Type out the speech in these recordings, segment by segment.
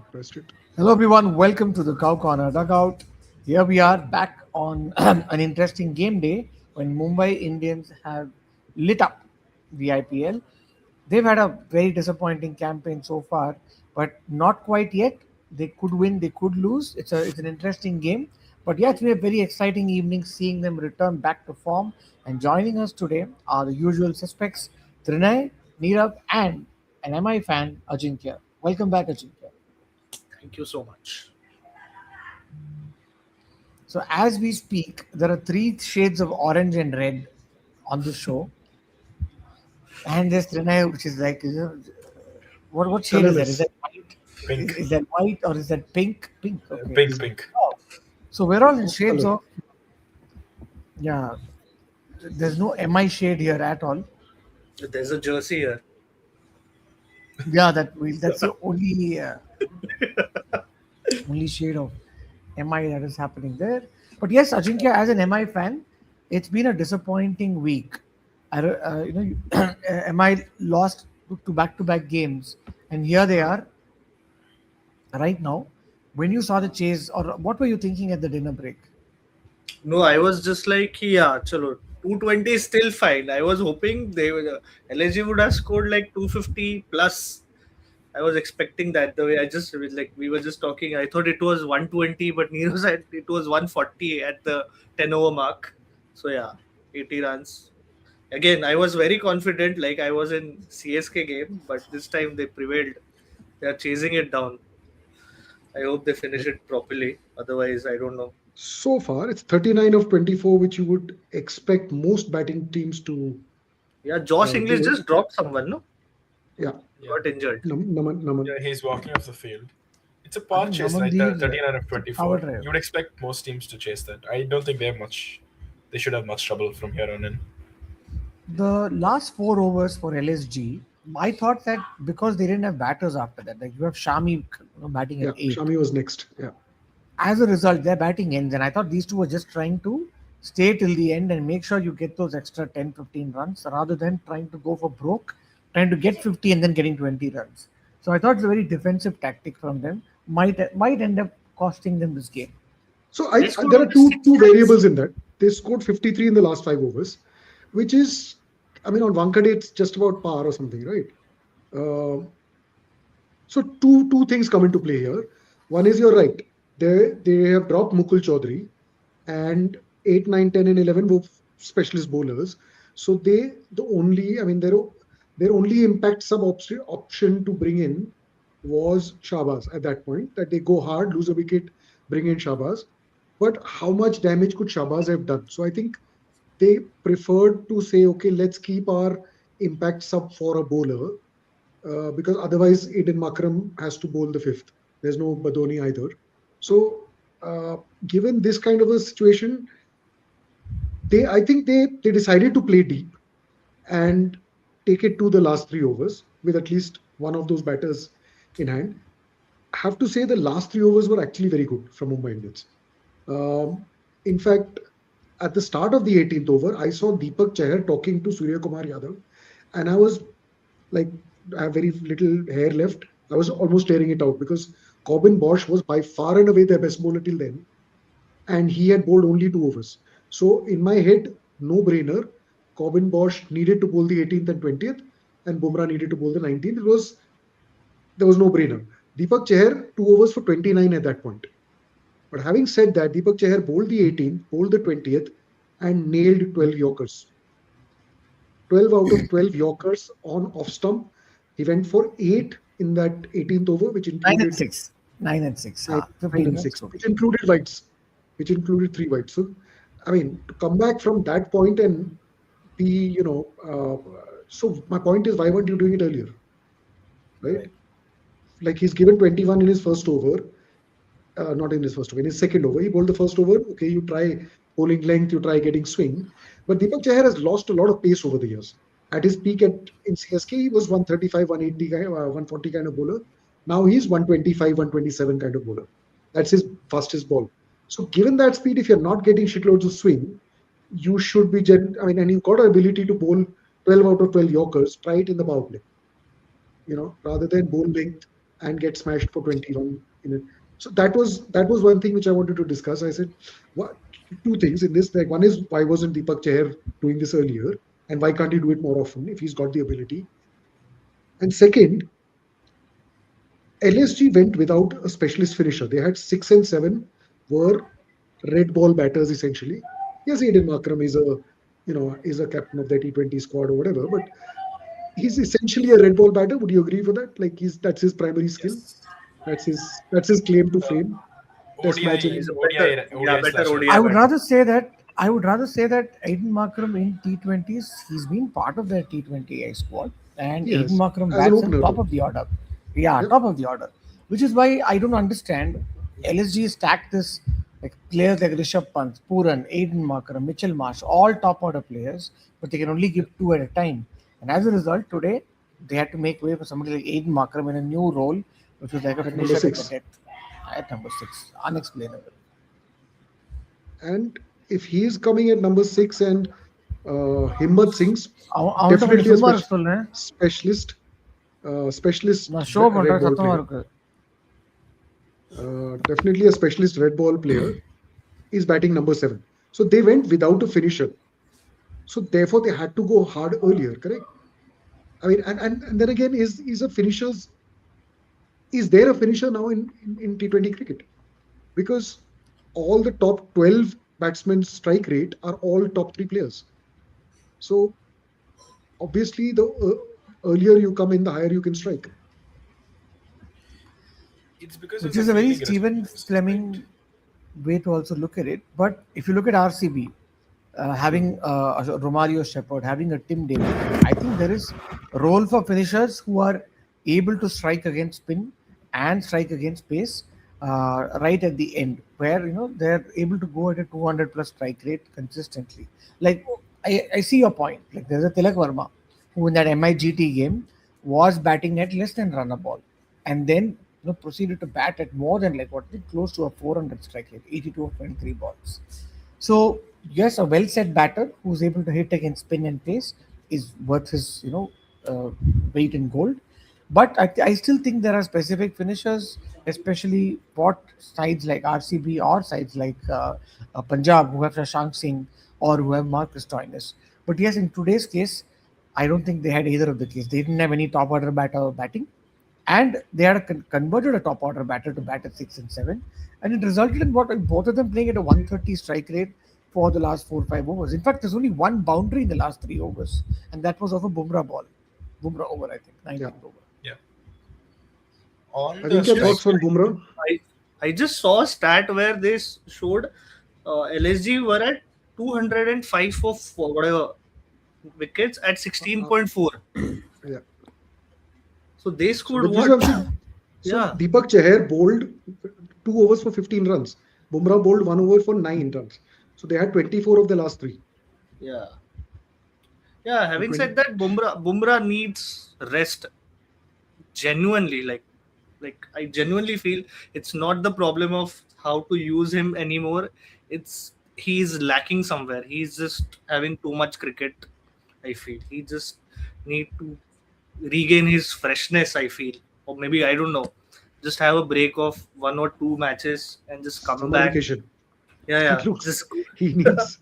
Pressed it. Hello, everyone. Welcome to the Cow Corner Dugout. Here we are back on an interesting game day when Mumbai Indians have lit up the IPL. They've had a very disappointing campaign so far, but not quite yet. They could win, they could lose. It's an interesting game. But yeah, it's been a very exciting evening seeing them return back to form. And joining us today are the usual suspects, Trinay, Neerav, and an MI fan, Ajinkya. Welcome back, Ajinkya. Thank you so much. So as we speak, there are three shades of orange and red on the show, and there's Trinay, which is like, what shade is that? Is Colorless. that white? Pink. Is that white or is that pink? Pink. Okay. Pink, pink. Oh, so we're all in Off shades color. of yeah. There's no MI shade here at all. There's a jersey here. Yeah, that's the only shade of MI that is happening there. But yes, Ajinkya, as an MI fan, it's been a disappointing week. MI lost to back-to-back games, and here they are right now. When you saw the chase, or what were you thinking at the dinner break? No, I was just like, yeah, chalo. 220 is still fine. I was hoping they would, LSG would have scored like 250 plus. I was expecting that the way I just like we were just talking. I thought it was 120, but Nero said it was 140 at the 10 over mark. So yeah, 80 runs. Again, I was very confident, like I was in CSK game, but this time they prevailed. They are chasing it down. I hope they finish it properly. Otherwise, I don't know. So far, it's 39 of 24, which you would expect most batting teams to Yeah, Josh English do it. just dropped someone, no? Yeah, Yeah, Got injured. Naman. yeah, he's walking off the field. It's a I par think chase, right? Namandeep, 39 of it's a power 24. drive. You would expect most teams to chase that. I don't think they have much. They should have much trouble from here on in. The last 4 overs for LSG, I thought that because they didn't have batters after that, like you have Shami batting at Yeah, 8. Shami was next. Yeah. As a result, their batting ends, and I thought these two were just trying to stay till the end and make sure you get those extra 10, 15 runs rather than trying to go for broke, trying to get 50 and then getting 20 runs. So I thought it's a very defensive tactic from them. Might end up costing them this game. So They there scored are two 6 runs. variables in that. They scored 53 in the last 5 overs, which is, I mean, on Wankhede, it's just about par or something, right? Uh, so two things come into play here. One is you're right. They have dropped Mukul Chaudhary, and 8, 9, 10, and 11 were specialist bowlers. So the only, I mean, their only impact sub option to bring in was Shahbaz at that point. That they go hard, lose a wicket, bring in Shahbaz. But how much damage could Shahbaz have done? So I think they preferred to say, okay, let's keep our impact sub for a bowler, because otherwise Aiden Makram has to bowl the fifth. There's no Badoni either. So, given this kind of a situation, I think they decided to play deep and take it to the last 3 overs with at least one of those batters in hand. I have to say the last 3 overs were actually very good from Mumbai Indians. In fact, at the start of the 18th over, I saw Deepak Chahar talking to Surya Kumar Yadav, and I was like, I have very little hair left. I was almost tearing it out because Corbin Bosch was by far and away their best bowler till then, and he had bowled only 2 overs. So in my head, no brainer. Corbin Bosch needed to bowl the 18th and 20th, and Bumrah needed to bowl the 19th. There was no brainer. Deepak Chahar 2 overs for 29 at that point. But having said that, Deepak Chahar bowled the 18th, bowled the 20th, and nailed 12 Yorkers. 12 out of 12 Yorkers on off stump. He went for 8 in that 18th over, which 9 and included 6. 9 and 6. 9 15 and runs. 6, which included wides, which included 3 wides. So, I mean, to come back from that point and be, so my point is, why weren't you doing it earlier? Right? Right. Like he's given 21 in his first over, not in his first over, in his second over. He bowled the first over. Okay, you try bowling length, you try getting swing. But Deepak Chahar has lost a lot of pace over the years. At his peak in CSK, he was 135, 180, 140 kind of bowler. Now he's 125, 127 kind of bowler. That's his fastest ball. So given that speed, if you're not getting shitloads of swing, you should be, and you've got an ability to bowl 12 out of 12 Yorkers, try it in the power play, rather than bowl length and get smashed for 20 run in it. So that was one thing which I wanted to discuss. I said, what two things in this? Like one is why wasn't Deepak Chahar doing this earlier, and why can't he do it more often if he's got the ability? And second, LSG went without a specialist finisher. They had 6 and 7 were red ball batters essentially. Yes, Aiden Markram is a captain of the T20 squad or whatever, but he's essentially a red ball batter. Would you agree for that? Like that's his primary skill. Yes. That's his claim to fame. Test match ODI, He's a and better, yeah, ODI better slash red ODI I ball would batter. batter. rather say that Aiden Markram in T20s, he's been part of their T20I squad, and he Aiden has Markram as an bats in opener top though. of the order. Yeah, Yep. top of the order. Which is why I don't understand LSG stacked this like players like Rishabh Pant, Puran, Aiden Markram, Mitchell Marsh, all top order players, but they can only give two at a time. And as a result, today they had to make way for somebody like Aiden Markram in a new role, which was like a At number finisher at the 6. depth at number six. Unexplainable. And if he is coming at number 6 and Himmat Singh's அவன்கிட்ட கொஞ்சம் definitely a சும்மா இருக்க சொல்லு. specialist specialist நான் show red பண்றேன் ball சத்தமா player, இருக்கு. definitely a specialist red ball player is batting number 7. So they went without a finisher. So therefore they had to go hard earlier, correct? I mean, and then again, is there a finisher now in T20 cricket? Because all the top 12 batsmen strike rate are all top three players. So obviously, the earlier you come in, the higher you can strike. It's because of Which the is a very fielding Stephen restrictions, right? Fleming way to also look at it. But if you look at RCB, having a Romario Shepherd, having a Tim David, I think there is a role for finishers who are able to strike against spin and strike against pace right at the end, where they're able to go at a 200 plus strike rate consistently. Like I see your point. Like there's a Tilak Verma who in that MIGT game was batting at less than run a ball, and then proceeded to bat at more than like what close to a 400 strike rate, 82 of 23 balls. So yes, a well set batter who's able to hit against spin and pace is worth his weight in gold. But I still think there are specific finishers, especially what sides like RCB or sides like Punjab who have Shashank Singh or who have Marcus Stoinis. But yes, in today's case, I don't think they had either of the case. They didn't have any top order batter batting, and they had converted a top order batter to bat at 6 and 7, and it resulted in what both of them playing at a 130 strike rate for the last 4 or 5 overs. In fact, there's only one boundary in the last 3 overs, and that was off a Bumrah ball, Bumrah over, I think, Yeah. 19th over. Yeah. On the Aditya, strike thoughts on Bumrah? I just saw a stat where they showed LSG were at 205 for whatever wickets at Uh, uh, 16.4. yeah. So they So, scored but this is what? what I'm saying. So Yeah, Deepak Chahar bowled 2 overs for 15 runs. Bumrah bowled 1 over for 9 runs. So they had 24 of the last three. yeah, yeah. So Having 20. said that, Bumrah needs rest genuinely. Like I genuinely feel it's not the problem of how to use him anymore. It's he's lacking somewhere. He's just having too much cricket. I feel he just need to regain his freshness. I feel, or maybe I don't know, just have a break of 1 or 2 matches and just come Summer back. vacation. Yeah, He yeah, looks. just He needs.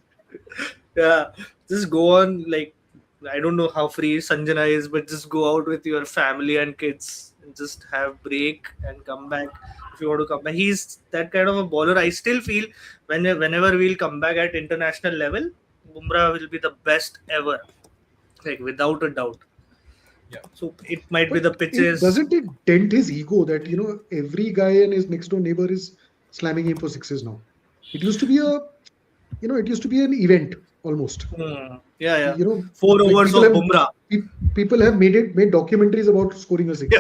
yeah, just go on. Like I don't know how free Sanjana is, but just go out with your family and kids and just have break and come back if you want to come back. He's that kind of a bowler. I still feel whenever we'll come back at international level, Bumrah will be the best ever, like without a doubt. Yeah. So it might be But the it pitches. doesn't it dent his ego that every guy and his next door neighbor is slamming him for sixes now. It used to be an event almost. Yeah, yeah. You know, 4 overs like of Bumrah. people have made documentaries about scoring a six.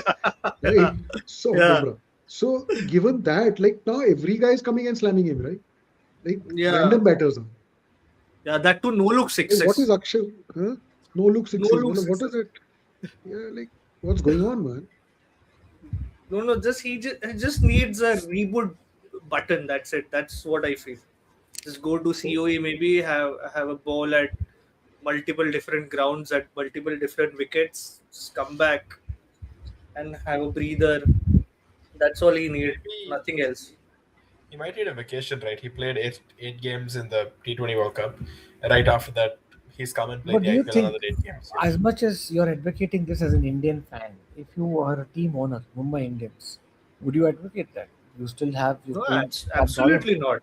Right? So Yeah, Bumrah. So given that, like now every guy is coming and slamming him, right? Like yeah, random batters now. yeah. That too, no look Like, what is sixes. Akshay? Huh? No look No sixes. look What is sixes. it? Yeah, like what's going on, man? No, no. He just needs a reboot button. That's it. That's what I feel. Just go to So COE. Maybe have a ball at multiple different grounds at multiple different wickets. Just come back and have a breather. That's all he need. Maybe Nothing else. he might need a vacation, right? He played eight games in the T20 World Cup. Right after that, he's come and played But the do you IPL think, another 8 games. Yeah. as much as you're advocating this as an Indian fan, if you are a team owner, Mumbai Indians, would you advocate that? You still have your No, paying top dollar. absolutely not.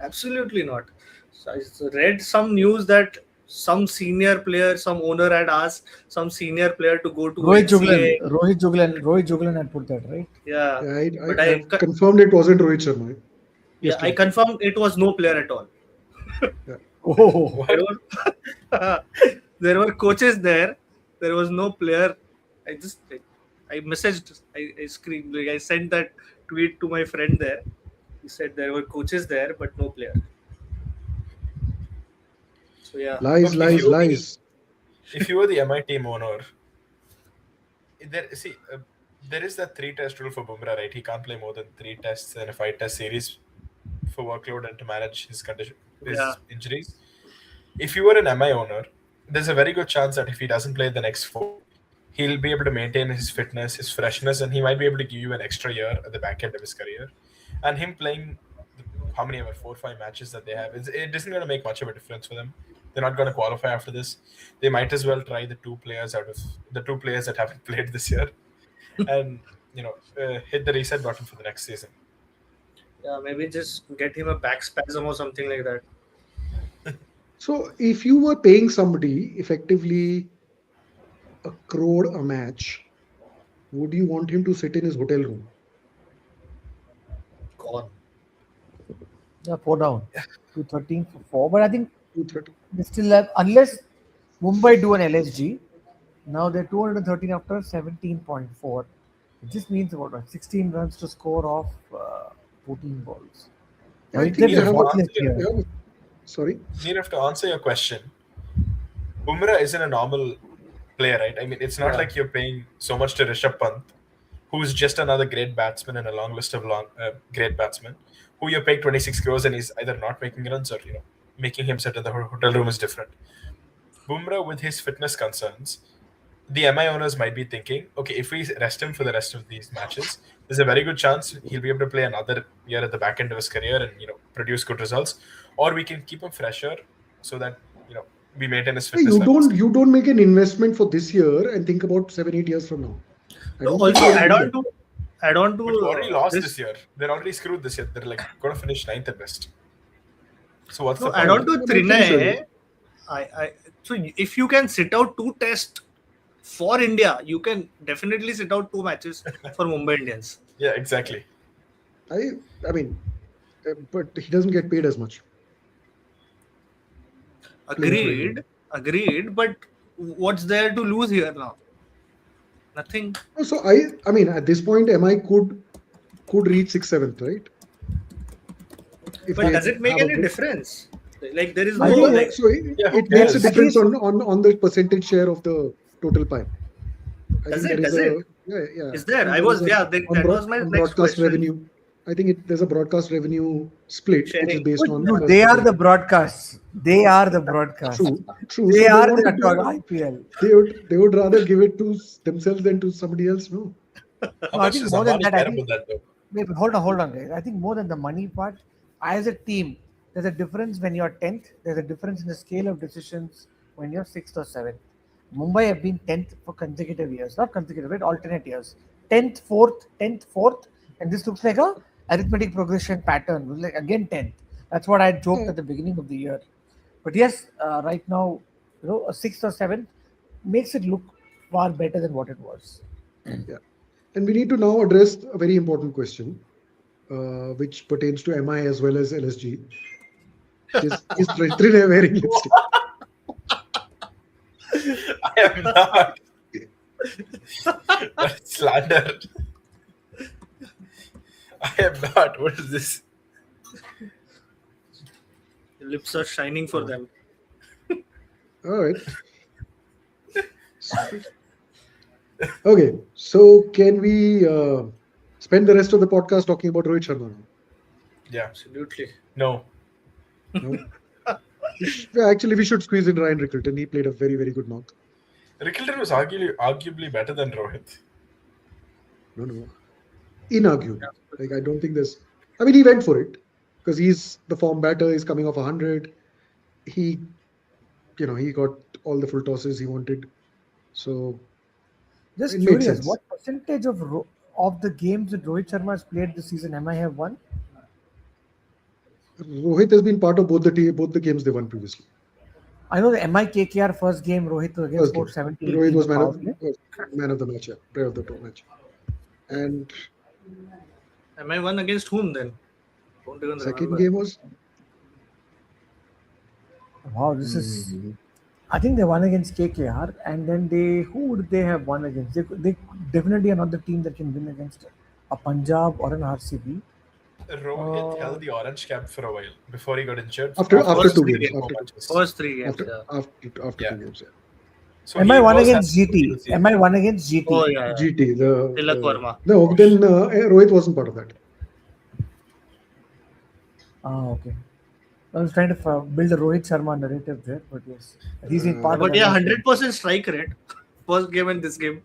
Absolutely not. So I read some news that some senior player, some owner had asked some senior player to go to NCA. Rohit Juglan had put that right. Yeah, Yeah, but I've confirmed it wasn't Rohit Sharma I yesterday. confirmed it was no player at all. Yeah. Oh, There What? were there were coaches there. There was no player. I just I messaged. I screamed. Like, I sent that tweet to my friend there. He said there were coaches there, but no player. So yeah, Lies, Okay, if lies, you lies. if you were the MI team owner, there is that three-test rule for Bumrah, right? He can't play more than three tests in a five-test series for workload and to manage his condition, yeah. his injuries. If you were an MI owner, there's a very good chance that if he doesn't play the next four, he'll be able to maintain his fitness, his freshness, and he might be able to give you an extra year at the back end of his career. And him playing how many ever 4 or 5 matches that they have, it isn't going to make much of a difference for them. They're not going to qualify after this. They might as well try the two players that haven't played this year, and hit the reset button for the next season. Yeah, maybe just get him a back spasm or something like that. So if you were paying somebody effectively a crore a match, would you want him to sit in his hotel room? Gone. yeah, four down to 13 for four. But I think 230. they still have, unless Mumbai do an LSG, now they're 213 after 17.4. It just means about what, 16 runs to score off 14 balls. Yeah, I Right, think they're they have a, fortunate they here. have a sorry. Neerav, to answer your question, Bumrah isn't a normal player, right? I mean, it's not Yeah. like you're paying so much to Rishabh Pant, who's just another great batsman in a long list of great batsmen, who you're paying 26 crores and he's either not making runs or making him sit in the hotel room is different. Bumrah, with his fitness concerns, the MI owners might be thinking, okay, if we rest him for the rest of these matches, there's a very good chance he'll be able to play another year at the back end of his career and produce good results, or we can keep him fresher so that we maintain his Hey, fitness levels. you don't make an investment for this year and think about 7, 8 years from now. I No, don't think also you want to do that. add on to But you already lost this. this year. They're already screwed this year. They're like going to finish ninth at best. So what's No, the add point? on to They might finish early. Trinay. So if you can sit out two tests for India, you can definitely sit out two matches for Mumbai Indians. Yeah, exactly. I mean, but he doesn't get paid as much. Playing for India. Agreed. But what's there to lose here now? Nothing. So I mean, at this point, MI could reach 6th, 7th, right? If But they does it make have a any good- difference? Like there is I no think like. So it, Yeah, who it makes a cares? difference At on the percentage share of the total pie. I Does think it? there is Does it? yeah. Is there? think I was is a- yeah. on That was my on next broadcast question. revenue. I think there's a broadcast revenue split, which is Sharing. based on. Dude, they are the broadcasts. They are the broadcasts. True. They So are want the to give it- IPL. they would rather give it to themselves than to somebody else. No. How No, I much think does more than Ambani that, I care think. about that though? Wait, hold on, guys. I think more than the money part, as a team, there's a difference when you're 10th. There's a difference in the scale of decisions when you're 6th or 7th. Mumbai have been 10th for consecutive years, not consecutive, right? Alternate years. 10th, 4th, and this looks like a arithmetic progression pattern. Like again 10th. That's what I joked at the beginning of the year. But yes, right now, a 6th or 7th makes it look far better than what it was. Yeah. And we need to now address a very important question, which pertains to MI as well as LSG. Is Trinay wearing lipstick? I am not. That's slander. I am not. What is this? The lips are shining for them. All right. Okay, so can we spend the rest of the podcast talking about Rohit Sharma now? Yeah. Absolutely. No. No? Actually, we should squeeze in Ryan Rickelton. He played a very, very good knock. Rickelton was arguably better than Rohit. No. inarguably. Like I don't think there's. I mean, he went for it because he's the form batter. He's coming off 100. He, he got all the full tosses he wanted, so Just it made curious, sense. what percentage of the games that Rohit Sharma has played this season MI have won? Rohit has been part of both the games they won previously. I know the MI KKR first game, Rohit was against First game, scored 70, Rohit 80 in the was power play. man of the match, yeah, player of the match, and Am I one against whom then? Don't even second remember. game was Wow, this is. I think they won against KKR, and then who would they have won against? They definitely are not the team that can win against a Punjab or an RCB. Rohit held the orange cap for a while before he got injured. after First two three games, games. Four matches. First three games, yeah. after Yeah. 2 games, yeah. So MI he won was against having a GT. good season. MI won against GT. Oh yeah, yeah. GT, Tilak Verma. no, then Rohit wasn't part of that. Okay. I was trying to build a Rohit Sharma narrative there, but yes, he's in part of But yeah, MI. 100% strike rate. First game and this game.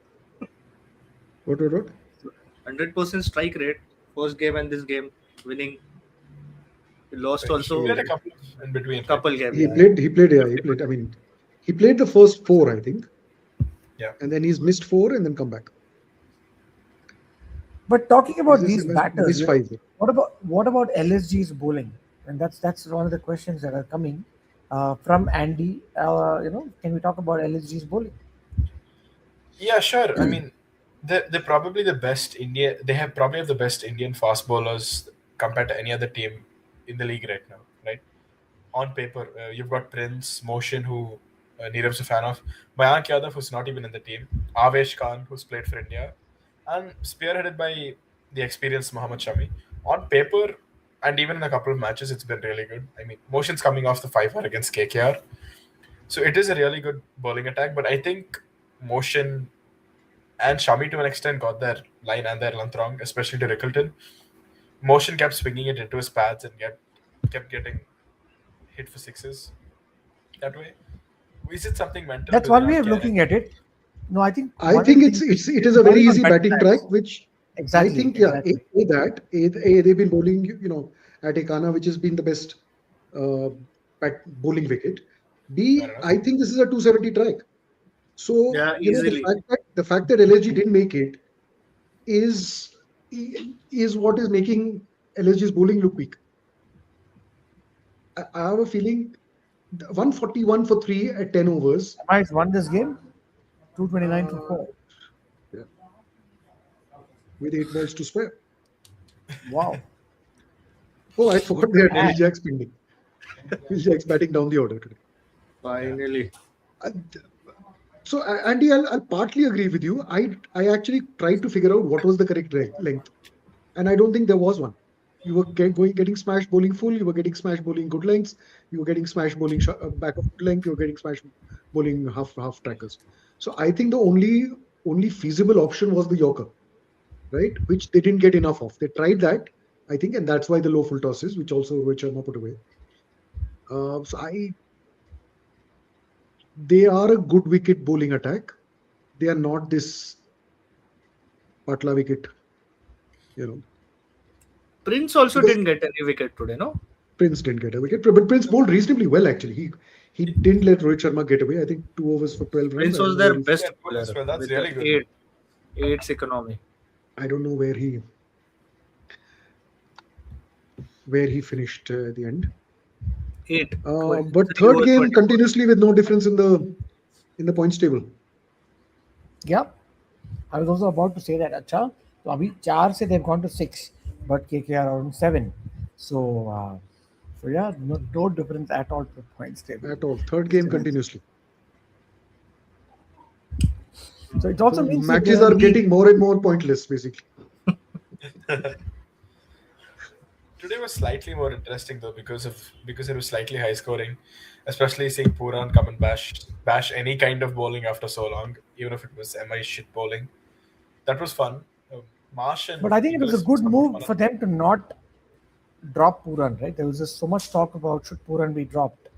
What? 100% strike rate. First game and this game. Winning. He lost He also played a couple of in between. right? couple games. He Yeah. played. He played. Yeah, he played. I mean, he played the first 4, I think, Yeah. and then he's missed 4 and then come back. But talking about He's these just batters, missed 5. what about LSG's bowling? And that's one of the questions that are coming from Andy. Can we talk about LSG's bowling? Yeah, sure. I mean, they're probably the best India. They have probably have the best Indian fast bowlers compared to any other team in the league right now. Right on paper, you've got Prince, Motion, who Neerav's a fan of, Mayank Yadav, who's not even in the team, Avesh Khan, who's played for India, and spearheaded by the experienced Mohammad Shami. On paper, and even in a couple of matches, it's been really good. I mean, Motion's coming off the 5-1 against KKR. So it is a really good bowling attack, but I think Motion and Shami to an extent got their line and their length wrong, especially to Rickleton. Motion kept swinging it into his pads and kept getting hit for sixes that way. Is it something mental? That's Do one they way not of care? looking at it. No, I think I one of think the it things is a very bowling on easy better batting tracks. track, which Exactly. I think exactly. they've been bowling at Ekana, which has been the best uh, bowling wicket. B, Fair enough. I think this is a 270 track. So Yeah, the easily. fact that LSG didn't make it is what is making LSG's bowling look weak. I have a feeling 141 for 3 at 10 overs. MI's won this game 229 for 4. Yeah, with 8 balls to spare. Wow. Oh, I forgot they had Man. Will Jacks pending. Will Jacks batting down the order today. Finally. So, Andy, I'll partly agree with you. I actually tried to figure out what was the correct length, and I don't think there was one. You were getting smash bowling full. You were getting smash bowling good lengths. You were getting smash bowling back of good length. You were getting smash bowling half trackers. So I think the only feasible option was the Yorker, right? Which they didn't get enough of. They tried that, I think, and that's why the low full tosses, which also Rohit Sharma put away. They are a good wicket bowling attack. They are not this patla wicket, Prince also Because- didn't get any wicket today, no? Prince didn't get a wicket, but Prince bowled reasonably well actually. He didn't let Rohit Sharma get away. I think 2 overs for 12 runs. Prince I don't was know their where he- best Yeah, bowler. well, that's with really the good. Eights economy. I don't know where he finished at the end. 8. But third game continuously with no difference in the points table. Yeah. I was also about to say that. Acha, तो अभी 4 से they've gone to 6, but KKR are on 7. So yeah, no difference at all to the points table. At all. Third game continuously. So it also So means matches that are getting more and more pointless, basically. Today was slightly more interesting though because it was slightly high scoring, especially seeing Puran come and bash any kind of bowling after so long, even if it was MI shit bowling. That was fun. Marsh and But I think it was a Inglis good was move fun. for them to not drop Puran, right? There was just so much talk about should Puran be dropped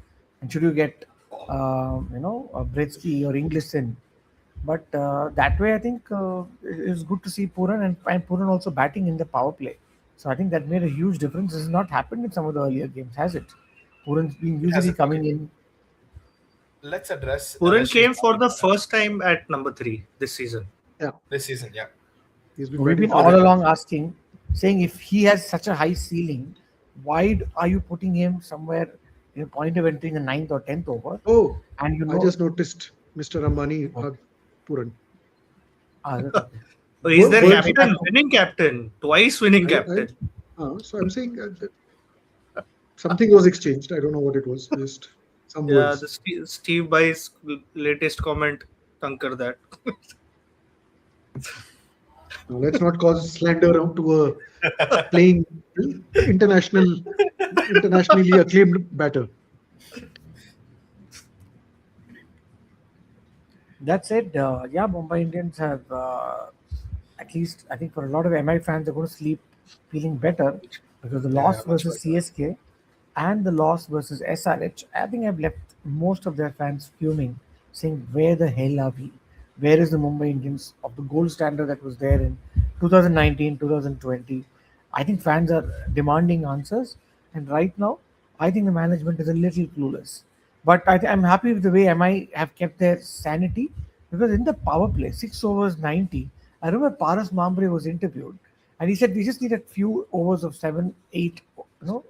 and should you get Bretsky or English in. But that way, I think it's good to see Puran and Puran also batting in the power play. So I think that made a huge difference. This has not happened in some of the earlier games, has it? Puran's been It usually hasn't. Okay, coming in. let's address Puran LSG's came for batting the order first time at number 3 this season. Yeah, this season. Yeah, he's been We've batting been for For all the them. along asking, saying if he has such a high ceiling, why are you putting him somewhere in a point of entering the ninth or tenth over? Oh, And I just noticed Mr. Ambani what? Puran. That's okay. So he's their Way, Birds. way back captain, to winning captain, twice winning I captain. so I'm saying that something was exchanged. I don't know what it was. Just some Yeah, words. the Steve Bai's latest comment concur that. Now, let's not cause slander to a playing international, internationally acclaimed batter. That said, yeah, Mumbai Indians have at least I think for a lot of MI fans, they're going to sleep feeling better because the yeah, loss much versus better. CSK and the loss versus SRH, I think I've left most of their fans fuming, saying, "Where the hell are we? Where is the Mumbai Indians of the gold standard that was there in 2019, 2020?" I think fans are demanding answers, and right now, I think the management is a little clueless. But I'm happy with the way MI have kept their sanity because in the power play, 6 overs 90. I remember Paras Mambre was interviewed and he said we just need a few overs of 7, 8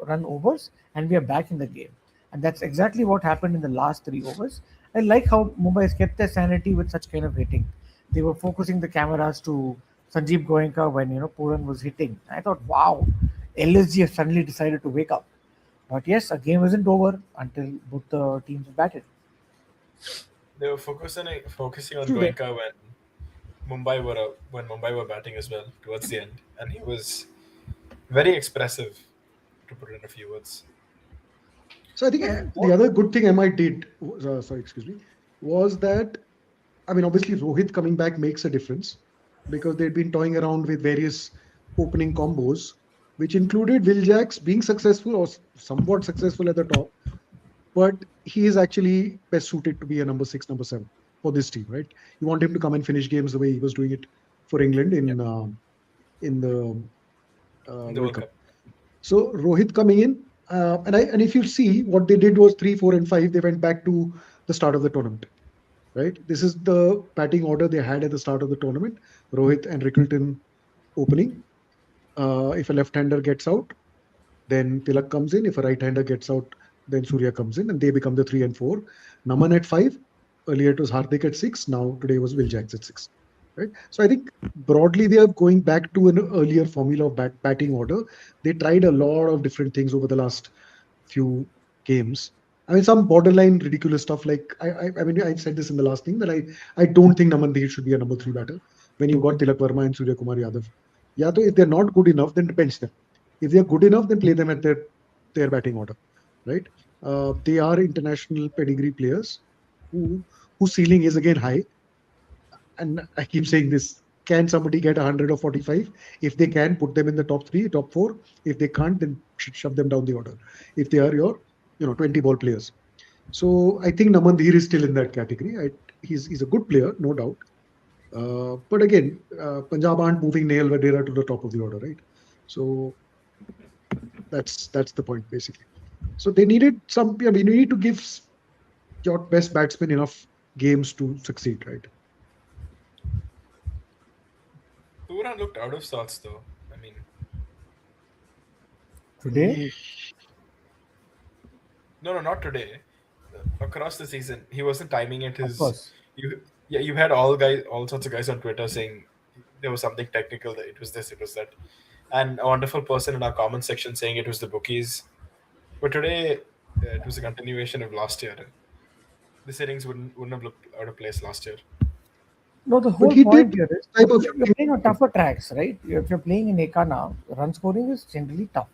run overs and we are back in the game. And that's exactly what happened in the last 3 overs. I like how Mumbai has kept their sanity with such kind of hitting. They were focusing the cameras to Sanjeev Goenka when Puran was hitting. I thought, wow, LSG have suddenly decided to wake up. But yes, a game isn't over until both the teams have batted. They were focusing on True that. Goenka when Mumbai were batting as well towards the end, and he was very expressive, to put it in a few words. So I think the other good thing MI did, sorry, excuse me, was that I mean, obviously Rohit coming back makes a difference because they'd been toying around with various opening combos, which included Will Jacks being successful or somewhat successful at the top, but he is actually best suited to be a number six, number seven for this team, right? You want him to come and finish games the way he was doing it for England Yep. in the In the World World Cup. Cup. So Rohit coming in, and if you see what they did was 3, 4, and 5, they went back to the start of the tournament, right? This is the batting order they had at the start of the tournament. Rohit and Rickleton opening. If a left-hander gets out, then Tilak comes in. If a right-hander gets out, then Surya comes in, and they become the 3 and 4. Naman at 5. Earlier it was Hardik at 6. Now today was Will Jacks at 6. Right. So I think broadly they are going back to an earlier formula of batting order. They tried a lot of different things over the last few games. I mean, some borderline ridiculous stuff. Like I mean, I said this in the last thing that I don't think Naman Dehir should be a number 3 batter when you've got Tilak Verma and Surya Kumar Yadav. Yeah, so if they're not good enough, then bench them. If they're good enough, then play them at their batting order, right? They are international pedigree players who whose ceiling is again high. And I keep saying this: can somebody get 100 or 45? If they can, put them in the top 3, top 4. If they can't, then shove them down the order. If they are your 20 ball players. So I think Naman Dhir is still in that category. He's a good player, no doubt. But again, Punjab aren't moving Nail Vadera to the top of the order, right? So that's the point basically. So they needed some. I mean, you need to give your best batsman enough games to succeed, right? Turan looked out of sorts, though. I mean, Today, no, not today. Across the season, he wasn't timing it. of His course. you had all sorts of guys on Twitter saying there was something technical. That it was this, it was that, and a wonderful person in our comment section saying it was the bookies. But today, it was a continuation of last year. This innings wouldn't have looked out of place last year. No, the But whole he did point here is type of you're playing on tougher tracks, right? If you're playing in Eka now, run scoring is generally tough,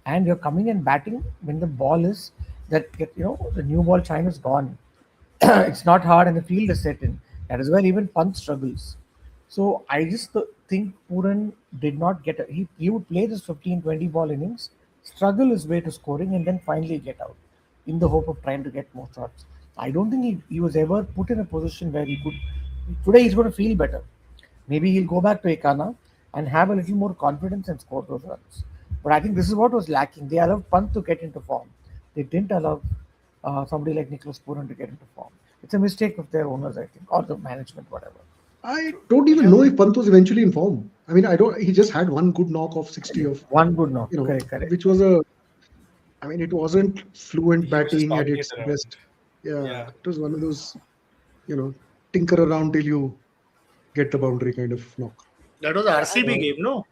and you're coming and batting when the ball is the new ball chime is gone. It's not hard, and the field is set in. That is where even Pant struggles. So I just think Puran did not get he would play this 15, 20 ball innings, struggle his way to scoring, and then finally get out in the hope of trying to get more shots. I don't think he was ever put in a position where he could Today he's going to feel better. Maybe he'll go back to Ekana and have a little more confidence and score those runs. But I think this is what was lacking. They allowed Pant to get into form. They didn't allow somebody like Nicholas Puran to get into form. It's a mistake of their owners, I think, or the management, whatever. I don't even know if Pant was eventually in form. I mean, I don't. He just had one good knock of 60 of, One good knock. you know, Correct. which was a. I mean, it wasn't fluent He was just batting at knocking its it around. best. Yeah, Yeah. it was one of those, tinker around till you get the boundary kind of knock. That was RCB game, no?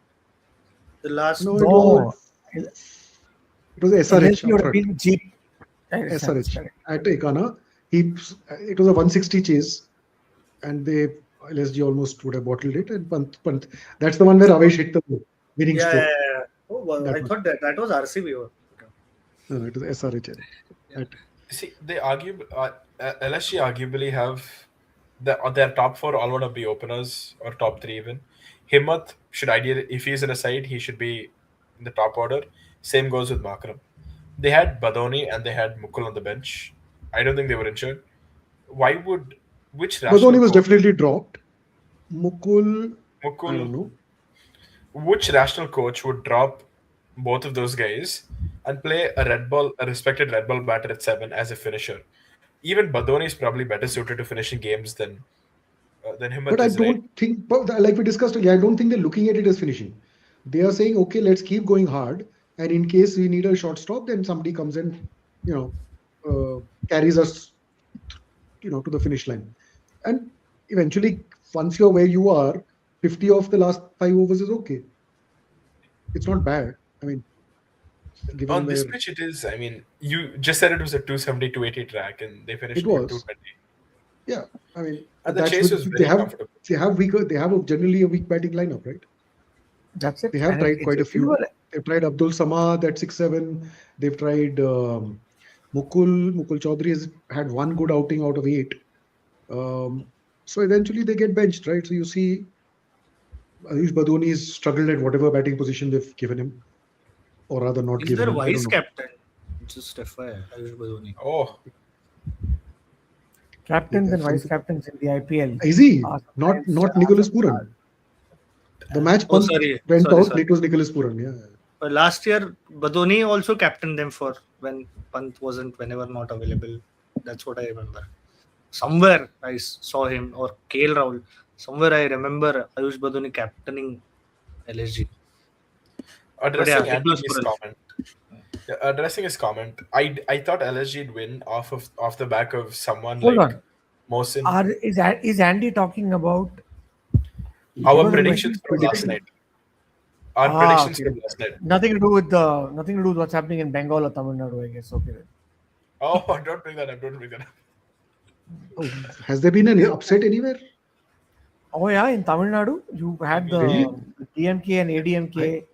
The last. No, No, it was SRH LSG would have upfront. been Jeep. SRH at Ekana. It was a 160 chase, and LSG almost would have bottled it. And Pant. That's the one where Avesh hit the winning Yeah, stroke. yeah, yeah. Oh, well, I thought that was RCB. Okay. No, it was SRH. See, LSG arguably have their top four all want to be openers or top three even. Himmat should ideally, if he's in a side, he should be in the top order. Same goes with Makram. They had Badoni and they had Mukul on the bench. I don't think they were injured. Which rational Badoni was coach- definitely dropped. Mukul, I don't Mukul, know. which rational coach would drop both of those guys and play a respected red ball batter at 7 as a finisher? Even Badoni is probably better suited to finishing games than him. But I don't think, like we discussed earlier, I don't think they're looking at it as finishing. They are saying, okay, let's keep going hard. And in case we need a short stop, then somebody comes and, carries us, to the finish line. And eventually, once you're where you are, 50 of the last 5 overs is okay. It's not bad. I mean, given On this where pitch, it is. I mean, you just said it was a 270, 280 track, and they finished it with was. 220. Yeah, I mean, And the that's chase was very comfortable. they have generally a weak batting lineup, right? That's it. They have And tried quite a few. silver- They've tried Abdul Samad at 6-7. They've tried Mukul. Mukul Chaudhary has had one good outing out of 8. So eventually they get benched, right? So you see Ayush Badoni has struggled at whatever batting position they've given him, or rather not He's given their him. I don't vice know. captain. Just FYI, Ayush Badoni. Oh, captains and Yeah, vice captains in the IPL. Is he? are Not sometimes, Nicholas some- Puran. The match Oh, Pant sorry. went Sorry, out, sorry. it was Nicholas Puran. Yeah. But last year, Badoni also captained them for when Pant wasn't whenever not available. That's what I remember. Somewhere I saw him, or KL Rahul. Somewhere I remember Ayush Badoni captaining LSG. addressing yeah, Nicholas Andy's Puran. comment. Yeah, addressing his comment, I thought LSG would win off the back of someone Hold like on. Mohsin. Is Andy talking about Our Because predictions my from last prediction. night. Our Ah, predictions okay. from last night. nothing to do with what's happening in Bengal or Tamil Nadu? I guess. Okay. Then. Oh, don't bring that up. Don't bring that up. Oh, has there been an upset anywhere? Oh yeah, in Tamil Nadu, you had the Really? DMK and ADMK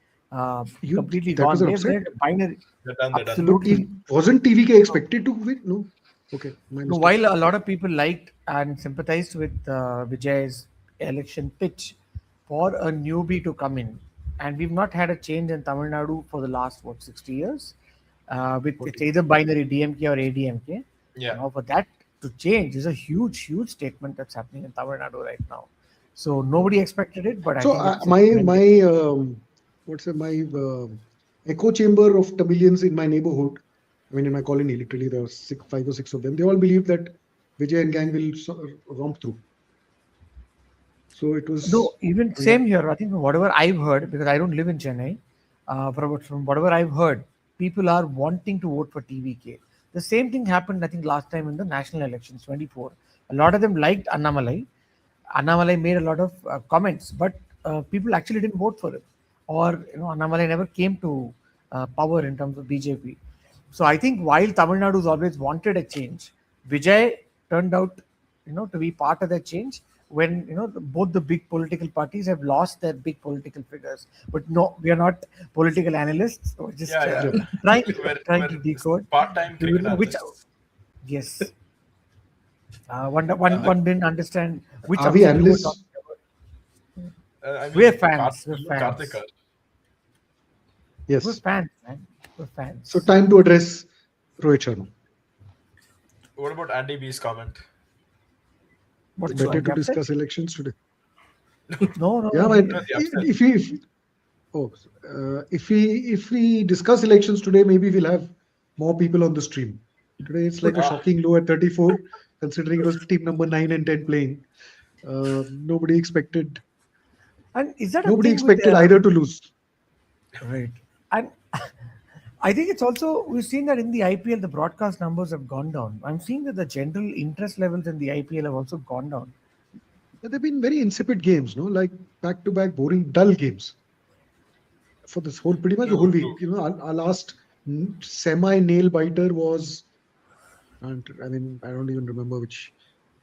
completely that gone. was an They're upset? binary. They're done. They're done. Absolutely. Wasn't TVK expected to win? No. Okay. My No, mistake. while a lot of people liked and sympathized with Vijay's election pitch for a newbie to come in, and we've not had a change in Tamil Nadu for the last 60 years, with it's either binary DMK or ADMK. Yeah. Now for that to change is a huge statement that's happening in Tamil Nadu right now. So nobody expected it, but I So think it's my echo chamber of Tamilians in my neighborhood. I mean, in my colony, literally there were 5 or 6 of them. They all believe that Vijay and gang will romp through. So it was. No, even same here. I think from whatever I've heard, because I don't live in Chennai, from whatever I've heard, people are wanting to vote for TVK. The same thing happened, I think, last time in the national elections, 24. A lot of them liked Annamalai. Annamalai made a lot of comments, but people actually didn't vote for him. Or, Annamalai never came to power in terms of BJP. So I think while Tamil Nadu's always wanted a change, Vijay turned out, to be part of that change when, both the big political parties have lost their big political figures. But no, we are not political analysts. We're just Yeah. trying We're to decode. part-time Do you cricket know which? analysts. Yes. One didn't understand which Are we upset you were analysts? talking about. I mean, We're fans. We're fans. Karthik. Yes. We're fans, man. We're fans. So time to address Rohit Sharma. What about Andy B's comment? What's Better wrong? to Upset? discuss elections today. No, no, Yeah, no. but No, the upset. oh, if we discuss elections today, maybe we'll have more people on the stream. Today it's like a Ah, shocking low at 34, considering it was team number 9 and 10 playing. Nobody expected. And is that a Nobody thing with expected either to lose. right? And I think it's also we've seen that in the IPL the broadcast numbers have gone down. I'm seeing that the general interest levels in the IPL have also gone down. But they've been very insipid games, no, like back-to-back boring, dull games for this whole pretty much the whole true, week. true. Our last semi nail biter was, and I mean, I don't even remember which.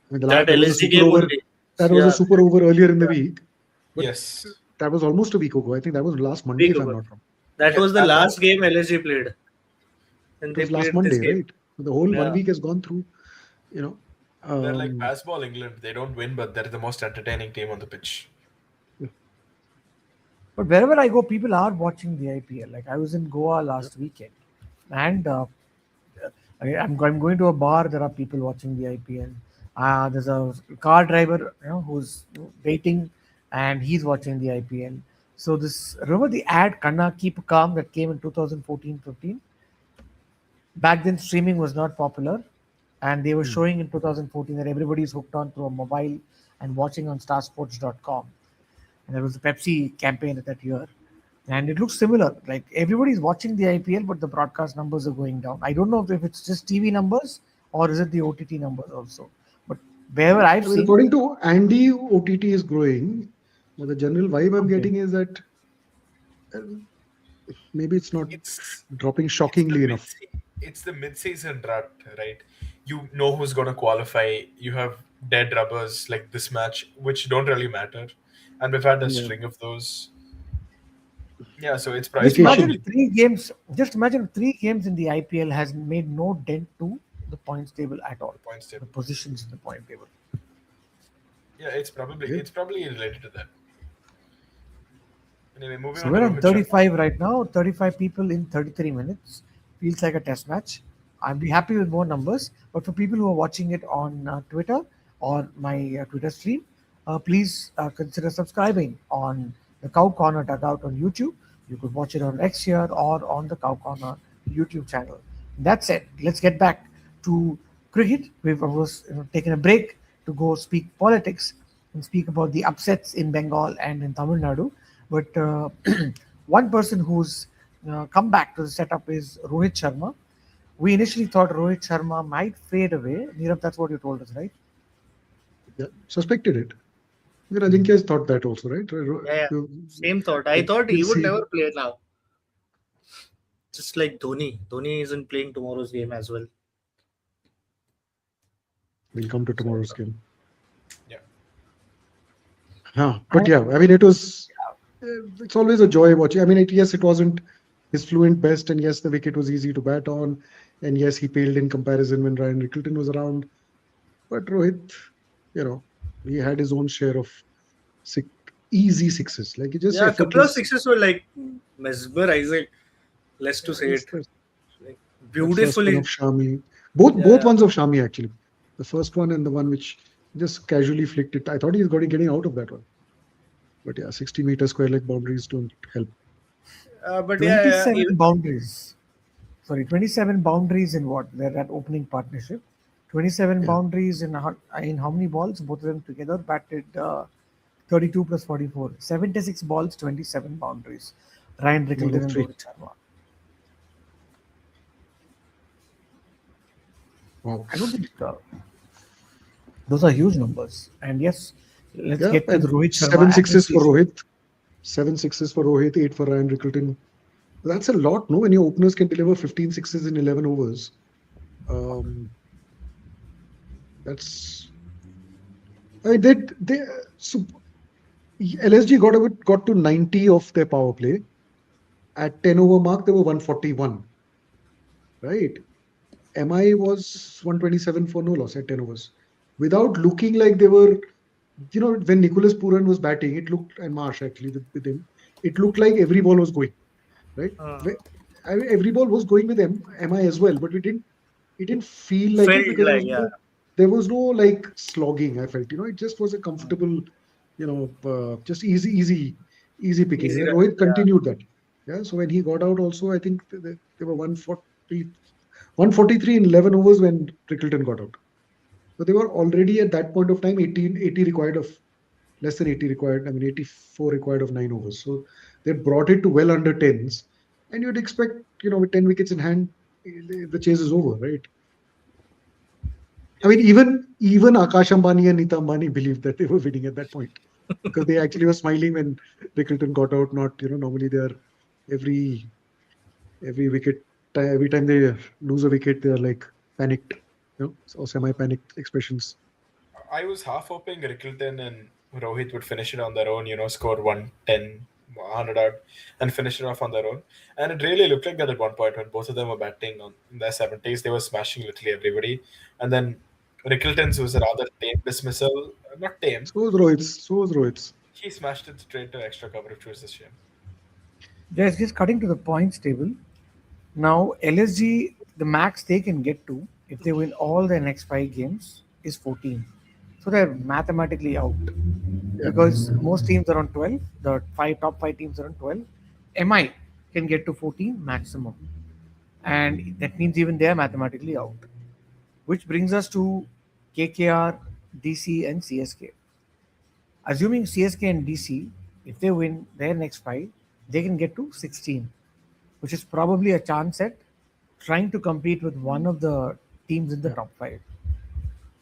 I mean, That there was a LSG super game over. only. That was a Yeah, super over earlier in the week, but Yes. that was almost a week ago. I think that was last Monday, week if I'm ago. not wrong. That Yeah, was the that one. last game LSG played, and It they was last played this Monday, game. right? The whole Yeah. 1 week has gone through. You know, They're like um, baseball England. They don't win, but they're the most entertaining team on the pitch. But wherever I go, people are watching the IPL. Like I was in Goa last weekend, and I'm going to a bar. There are people watching the IPL. There's a car driver, who's waiting, and he's watching the IPL. So this remember the ad "Kanna Keep Calm" that came in 2014-15. Back then, streaming was not popular, and they were hmm. showing in 2014 that everybody is hooked on to a mobile and watching on starsports.com. And there was a Pepsi campaign that year. And it looks similar. Like everybody's watching the IPL, but the broadcast numbers are going down. I don't know if it's just TV numbers or is it the OTT numbers also. But wherever I've I mean, seen, according to Andy, OTT is growing, but the general vibe I'm okay, getting is that uh, maybe it's not It's dropping it's the shockingly mid enough. it's the mid-season rut, right? You know who's gonna qualify. You have dead rubbers like this match, which don't really matter, and we've had a Yeah, string of those. Yeah, so it's just imagine vacation. probably if 3 games, just imagine if 3 games in the IPL has made no dent to the points table at all, the points the table. positions in the point table. Yeah, Yeah. it's probably related to that. Anyway, moving So on to we're on Rohit Sharma. 35 right now, 35 people in 33 minutes. Feels like a test match. I'd be happy with more numbers. But for people who are watching it on Twitter or my Twitter stream, please consider subscribing on the Cow Corner Dugout on YouTube. You could watch it on X here or on the Cow Corner YouTube channel. That's it. Let's get back to cricket. We've of course taken a break to go speak politics and speak about the upsets in Bengal and in Tamil Nadu. But one person who's come back to the setup is Rohit Sharma. We initially thought Rohit Sharma might fade away. Nirav, that's what you told us, right? Yeah, suspected it. Even Ajinkya has thought that also, right? Yeah, yeah. Same thought. I But thought he we'll would see. never play now. Just like Dhoni. Dhoni isn't playing tomorrow's game as well. We'll come to So, tomorrow's game. Yeah, Huh. But And yeah, I mean, it was. It's always a joy watching. I mean, yes, it wasn't his fluent best, and yes, the wicket was easy to bat on, and yes, he paled in comparison when Ryan Rickleton was around. But Rohit, you know, he had his own share of six, easy sixes, like just yeah, a couple of effortless. sixes were like mesmerizing. Less to Yeah, say it. Like, that first one beautifully. of Shami, both Yeah, ones of Shami actually, the first one and the one which just casually flicked it. I thought he's got getting out of that one, but yeah, 60-meter square leg boundaries don't help. but yeah, 27 boundaries. Sorry, 27 boundaries in what? That opening partnership. 27 Yeah, boundaries in how many balls? Both of them together batted 32 plus 44. 76 balls, 27 boundaries. Ryan one Rickleton of and three. Rohit Sharma. Wow. I don't think those are huge numbers. And yes, let's Yeah, get to the and Rohit Sharma seven sixes for appreciation. Rohit, 7 6s for Rohit, 8 for Ryan Rickleton. That's a lot, no? When your openers can deliver 15 sixes in 11 overs, um, that's. I mean, they so LSG got to 90 of their power play. At 10 over mark, they were 141, right? MI was 127 for no loss at 10 overs. Without looking like they were, when Nicholas Puran was batting, it looked, and Marsh actually with him, it looked like every ball was going, right? uh, Every ball was going with MI as well, but it didn't feel like it felt because it like was yeah. there was no like slogging. I felt, it just was a comfortable, just easy picking. Easy And run. Rohit Yeah. continued that. Yeah. So when he got out, also, I think they were 143 in 11 overs when Trickleton got out. So they were already at that point of time 80 required of less than 80 required. I mean 84 required of 9 overs. So they brought it to well under tens, and you'd expect, with 10 wickets in hand, the chase is over, right? I mean, even Akash Ambani and Nita Ambani believed that they were winning at that point because they actually were smiling when Rickleton got out. Not, normally they are every wicket, every time they lose a wicket, they are like panicked, or semi-panicked expressions. I was half hoping Rickleton and Rohit would finish it on their own, score 110, 100 out, and finish it off on their own. And it really looked like that at one point when both of them were batting in their 70s. They were smashing literally everybody. And then Rickleton's was a rather tame dismissal. Not tame. So was Rohit's. He smashed it straight to extra cover, which was a shame. Yes, just cutting to the points table. Now, LSG, the max they can get to if they win all their next 5 games is 14. So they're mathematically out Yeah. because most teams are on 12. The top five teams are on 12. MI can get to 14 maximum, and that means even they are mathematically out. Which brings us to KKR, DC, and CSK. Assuming CSK and DC, if they win their next 5, they can get to 16, which is probably a chance at trying to compete with one of the teams in the Yeah. top 5.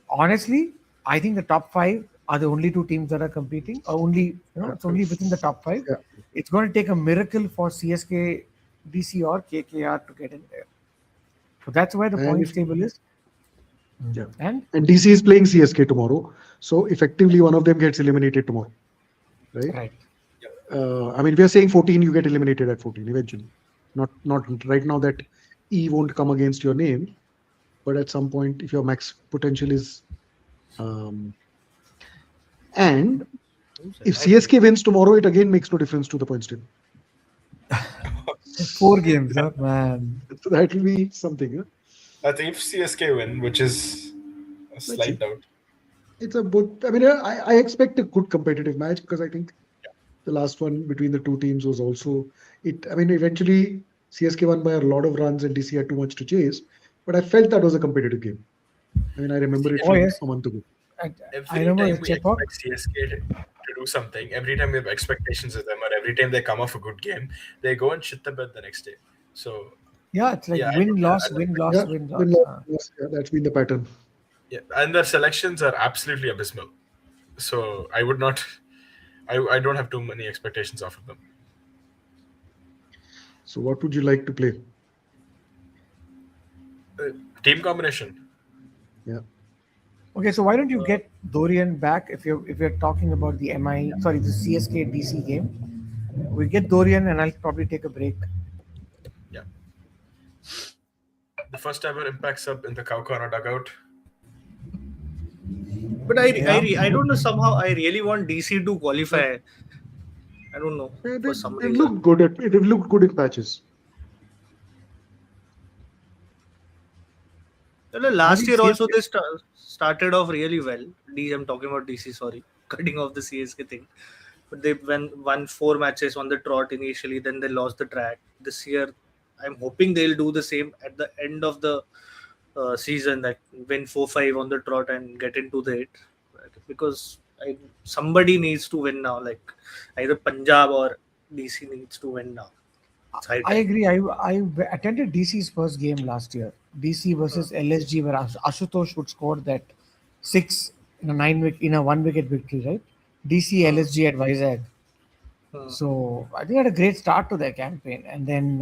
Honestly, I think the top 5 are the only 2 teams that are competing, or Yeah. it's only within the top 5. Yeah. It's going to take a miracle for CSK, DC, or KKR to get in there. So that's where the And points if table is. Yeah. And And DC is playing CSK tomorrow. So effectively, one of them gets eliminated tomorrow, right? right. I mean, we are saying 14, you get eliminated at 14 eventually. Not right now that E won't come against your name, but at some point, if your max potential is, um, and if CSK wins tomorrow, it again makes no difference to the points table. 4 games, huh? Man. So that will be something. Huh? That's if CSK win, which is a Let's slight see. doubt. It's a good. I mean, I expect a good competitive match because I think the last one between the two teams was also it. I mean, eventually CSK won by a lot of runs and DC had too much to chase, but I felt that was a competitive game. I mean, I remember it Oh, from yes. a month ago. I Every remember time the we Chepak. expect CSK to do something, every time we have expectations of them, or every time they come off a good game, they go and shit the bed the next day. So Yeah, it's like yeah, win, I loss, don't win, think, loss, Yeah, win, win loss. loss, loss, yeah, that's been the pattern. yeah, and their selections are absolutely abysmal. So I would not, I don't have too many expectations off of them. So, what would you like to play? Uh, Team combination. Yeah, Okay, so why don't you get Dorian back if you're talking about the the CSK DC game? We get Dorian, and I'll probably take a break. Yeah. The first ever impact sub in the Cow Corner dugout. But Yeah. I don't know. Somehow I really want DC to qualify. I don't know yeah for some they've reason. looked good at. They've looked good in patches. Well, the I last think year also CSK. they started off really well. I'm talking about DC. Sorry, cutting off the CSK thing. But they won 4 matches on the trot initially. Then they lost the track. This year, I'm hoping they'll do the same at the end of the season. That win 4-5 on the trot and get into the hit. Because somebody needs to win now. Like either Punjab or DC needs to win now. It's high I time. agree. I attended DC's first game last year. DC versus LSG, where Ashutosh would score that 6 in a 9 wicket in a 1 wicket victory, right? DC LSG at Vizag. Hmm. So I think I had a great start to their campaign, and then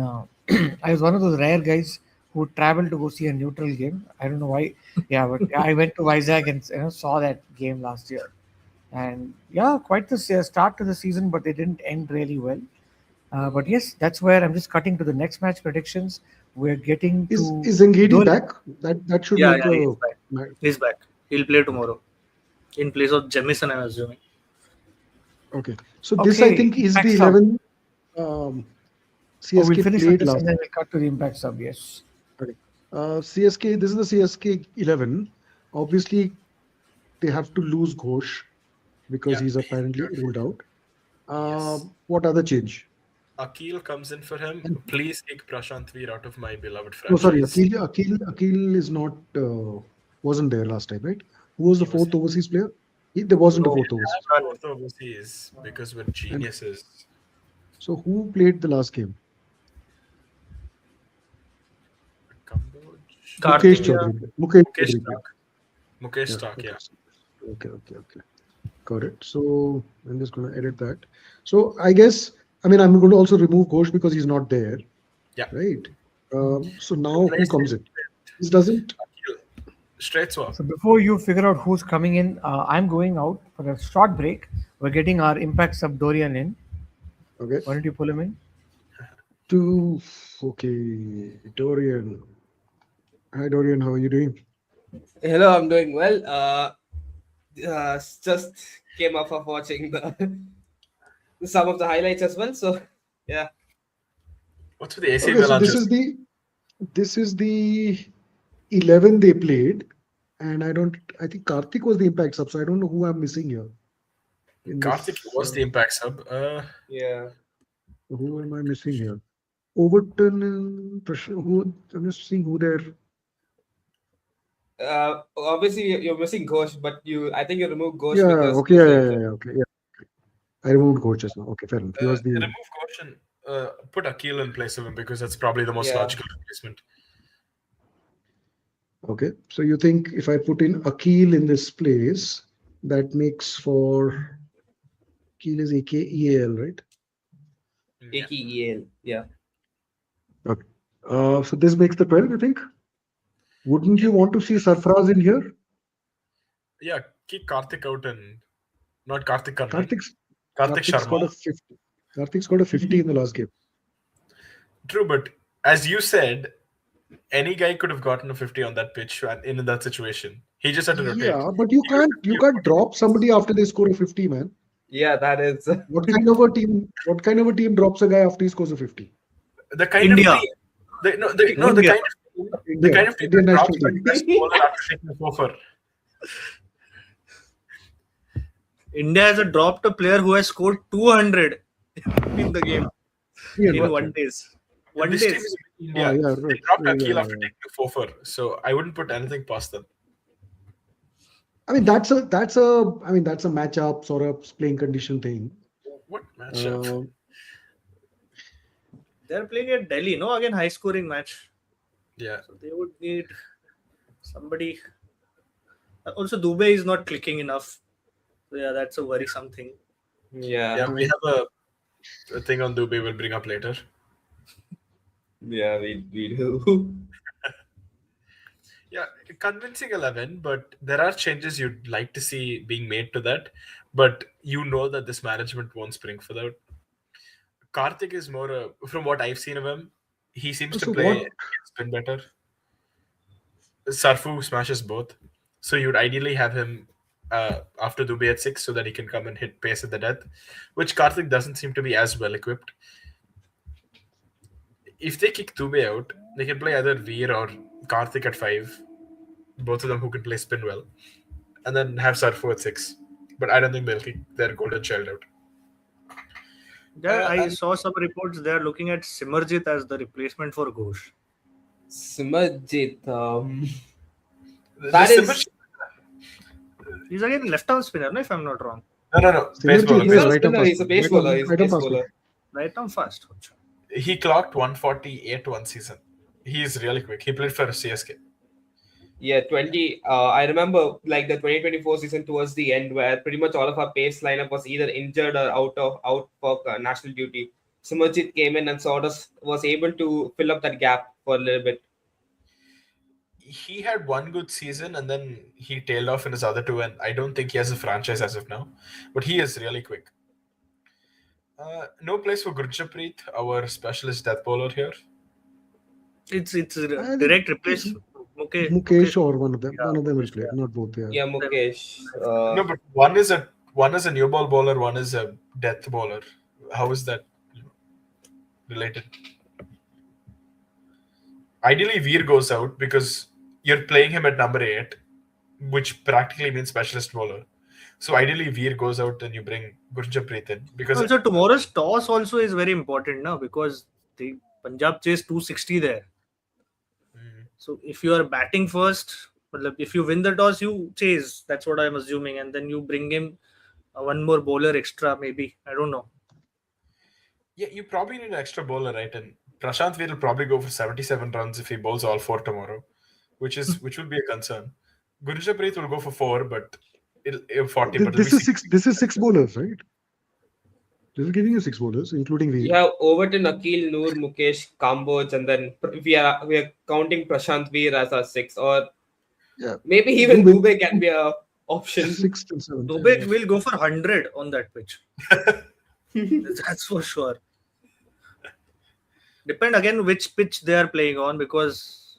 I was one of those rare guys who traveled to go see a neutral game. I don't know why. Yeah, but I went to Vizag and saw that game last year, and yeah, quite the start to the season, but they didn't end really well. But yes, that's where I'm just cutting to the next match predictions. We're getting to Is Zangedi Dol- back? That should Yeah, make yeah, he's the. back. He's back. He'll play tomorrow in place of Jemison, I'm assuming. Okay, so this I Okay, think is impact the sub. 11 Oh, we'll CSK finish with played this last. and then we'll cut to the impact sub. Yes. Okay. CSK. This is the CSK 11. Obviously, they have to lose Ghosh because Yeah, he's he's apparently injured. ruled out. Yes. What other change? Akil comes in for him. And Please kick Prashant Veer out of my beloved no, sorry, franchise. Akil is not wasn't there last time, right? Who was the He was fourth overseas player? There wasn't a No, fourth didn't overseas have player. a none. fourth overseas because we're And geniuses. so who played the last game? Cambodge. Mukesh Karthik, yeah. Chaudhary. Mukesh Mukesh Chaudhary played. Stark. Mukesh Yeah. Stark, Okay. yeah. Okay. Got it. So I'm just going to edit that. So I guess, I mean, I'm going to also remove Ghosh because he's not there, Yeah. right? So now who Replace him comes in? This doesn't. with Akil. Straight swap. So before you figure out who's coming in, I'm going out for a short break. We're getting our impact sub Dorian in. Okay. Why don't you pull him in? To okay, Dorian. Hi, Dorian. How are you doing? Hello, I'm doing well. Just came off of watching the some of the highlights as well. So yeah, What's with the AC Okay, so Milan? this is the 11 they played, and I think Karthik was the impact sub, so I don't know who I'm missing here in Karthik this. was the impact sub. yeah. Who am I missing here? Overton and Prashant. Who I'm just seeing who they're. Obviously you're missing Ghosh, but I think you remove Ghosh Yeah. because he Okay. was Yeah. injured. Okay. Yeah. I removed Ghosh just now. Okay, fair enough. He was the. Remove Ghosh and put Akil in place of him because that's probably the most Yeah, logical replacement. Okay. So you think if I put in Akil in this place, that makes for Akil is AKEAL, right? Yeah. AKEL. Yeah, Okay. So this makes the 12, you think? Wouldn't Yeah. you want to see Sarfraz in here? Yeah, kick Karthik out and not Karthik Kannan. Karthik's Karthik Karthik's got Sharma. a 50. Karthik's got a 50 in the last game. True, but as you said, any guy could have gotten a 50 on that pitch and in that situation. He just had to rotate. Yeah, but you He was can't drop somebody after they score a 50, man. yeah. That is. What kind of a team drops a guy after he scores a 50? the kind of India. team. The India. kind of team. The India, kind of team Indian that national drops the team. best bowler after taking a four. India has dropped a player who has scored 200 in the game in 300. one days. One This team days. is India. Yeah, They right. dropped Yeah, Akil yeah, after yeah. taking a four. So I wouldn't put anything past them. I mean, that's a matchup sort of playing condition thing. What matchup? Uh, They're playing at Delhi, no? Again, high scoring match. Yeah. So they would need somebody. Also, Dubey is not clicking enough. So yeah, that's a worrisome thing. Yeah, Yeah, we have a thing on Dubey we'll bring up later. yeah. We do. Yeah, convincing 11, but there are changes you'd like to see being made to that. But you know that this management won't spring for that. Karthik is more, from what I've seen of him, he seems to so play what? spin better. Sarfu smashes both. So you'd ideally have him after Dubey at 6 so that he can come and hit pace at the death, which Karthik doesn't seem to be as well equipped. If they kick Dubey out, they can play either Veer or Karthik at 5, both of them who can play spin well, and then have Sarfu at 6. But I don't think they'll kick their golden child out. Yeah, I And saw some reports they are looking at Simarjit as the replacement for Ghosh. Simajit. the That Simmer- is. He's again left arm spinner, no, if I'm not wrong. no, Simarjit, baseball. He's no, not a right arm spinner. fast He's a bowler. pace bowler. He's a Right arm pace fast bowler. bowler. Right arm fast. He clocked 148 one season. He is really quick. He played for CSK. Yeah, 20. I remember like the 2024 season towards the end, where pretty much all of our pace lineup was either injured or out for national duty. Simajit came in and sort of was able to fill up that gap for a little bit. He had one good season and then he tailed off in his other two, and I don't think he has a franchise as of now. But he is really quick. No place for Gurjappreet, our specialist death bowler here. It's I think direct it's replace Mukesh. Mukesh or one of them. Yeah, One of them will Mukesh, play, yeah. not both. Yeah. Yeah, Mukesh. No, but one is a new ball bowler, one is a death bowler. How is that related? Ideally, Veer goes out because you're playing him at number 8, which practically means specialist bowler. So ideally, Veer goes out and you bring Gurjappreet in because Also, tomorrow's toss also is very important now because the Punjab chased 260 there. Mm, So if you are batting first, matlab, if you win the toss, you chase. That's what I'm assuming, and then you bring him one more bowler extra, maybe. I don't know. yeah, you probably need an extra bowler, right? And Prashant Veer will probably go for 77 runs if he bowls all four tomorrow, which will be a concern. Gurjappreet will go for four, but it'll 40, but it'll be This is 60. six. This is six bowlers, right? This is giving you six bowlers, including You Veer. have Overton, Akil, Noor, Mukesh, Kamboj, and then we are counting Prashant Veer as our sixth, or Yeah, maybe even Dubey Dubey can be a option. sixth and seventh. Dubek will go for 100 on that pitch. That's for sure. Depend again which pitch they are playing on because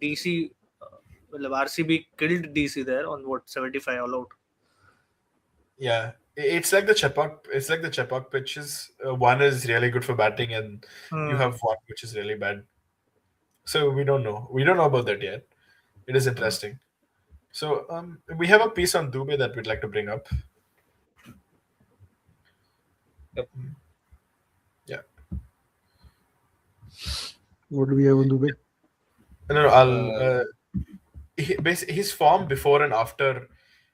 DC, well, RCB killed DC there on what 75 all out. Yeah, it's like the Chepak. It's like the Chepak pitches. One is really good for batting, and you Hmm. have one which is really bad. So we don't know. We don't know about that yet. It is interesting. So we have a piece on Dubey that we'd like to bring up. Yep. Yeah. What do we have on Dubey? No, no, I'll. Uh, His form before and after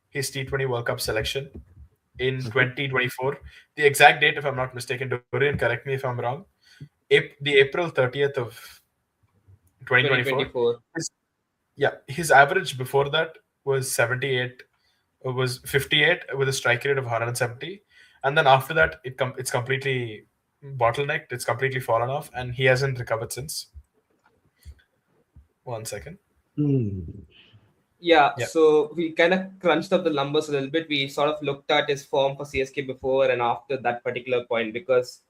his T20 World Cup selection in Mhm. 2024. The exact date, if I'm not mistaken, Dorian, correct me if I'm wrong. The April 30th of 2024. 2024. His, yeah, his average before that was 78, was 58 with a strike rate of 170, and then after that, it's completely bottlenecked. It's completely fallen off, and he hasn't recovered since. 1 second. Hmm. Yeah, Yeah. so we kind of crunched up the numbers a little bit. We sort of looked at his form for CSK before and after that particular point because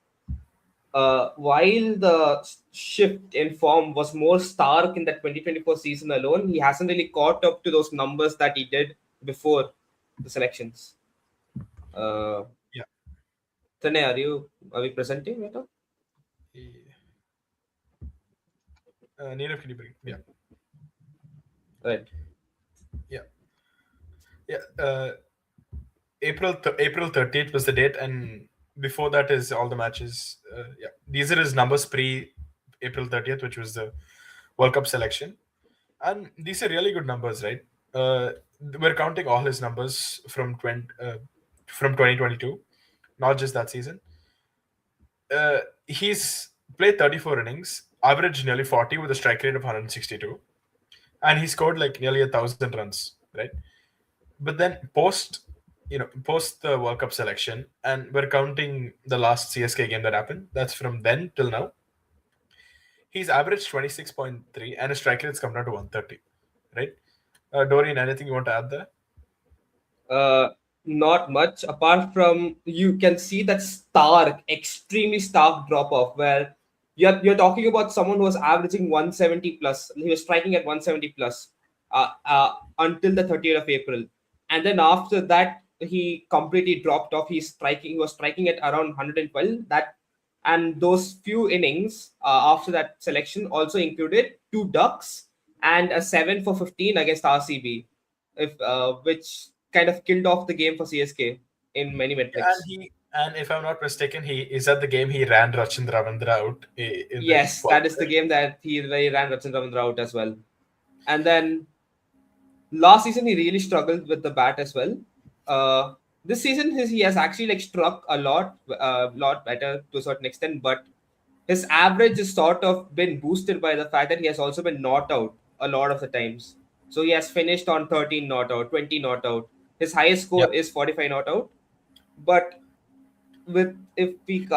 while the shift in form was more stark in the 2024 season alone, he hasn't really caught up to those numbers that he did before the selections. Uh, Yeah. Tanay, are we presenting right now? Neerav, can you bring? Yeah. Right. Yeah. Yeah. April 30th was the date, and before that is all the matches. Yeah, these are his numbers pre April 30th, which was the World Cup selection, and these are really good numbers, right? We're counting all his numbers from 2022, not just that season. He's played 34 innings, averaged nearly 40 with a strike rate of 162, and he scored like nearly 1,000 runs, right? But then post the World Cup selection, and we're counting the last CSK game that happened. That's from then till now. He's averaged 26.3, and his strike rate's come down to 130. Right, Dorian, anything you want to add there? Not much apart from you can see that extremely stark drop off where you're talking about someone who was averaging 170 plus. He was striking at 170 plus until the 30th of April, and then after that he completely dropped off. He was striking at around 112. That and those few innings after that selection also included two ducks and a 7 for 15 against RCB, if which kind of killed off the game for CSK in many Yeah, metrics. and if I'm not mistaken, he is at the game he ran Rachin Ravindra out in the Yes, that is the game that he ran Rachin Ravindra out as well. And then last season he really struggled with the bat as well. This season he has actually like struck lot better to a certain extent, but his average is sort of been boosted by the fact that he has also been not out a lot of the times. So he has finished on 13 not out, 20 not out. His highest Yep. score is 45 not out. But with if we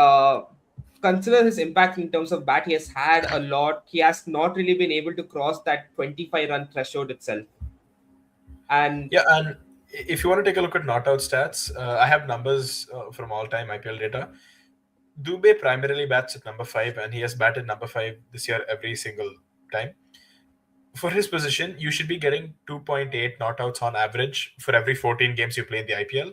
consider his impact in terms of bat, he has had a lot. He has not really been able to cross that 25 run threshold itself. And Yeah, and if you want to take a look at not out stats, I have numbers from all time IPL data. Dubey primarily bats at number 5, and he has batted number 5 this year every single time. For his position, you should be getting 2.8 not outs on average for every 14 games you play in the IPL.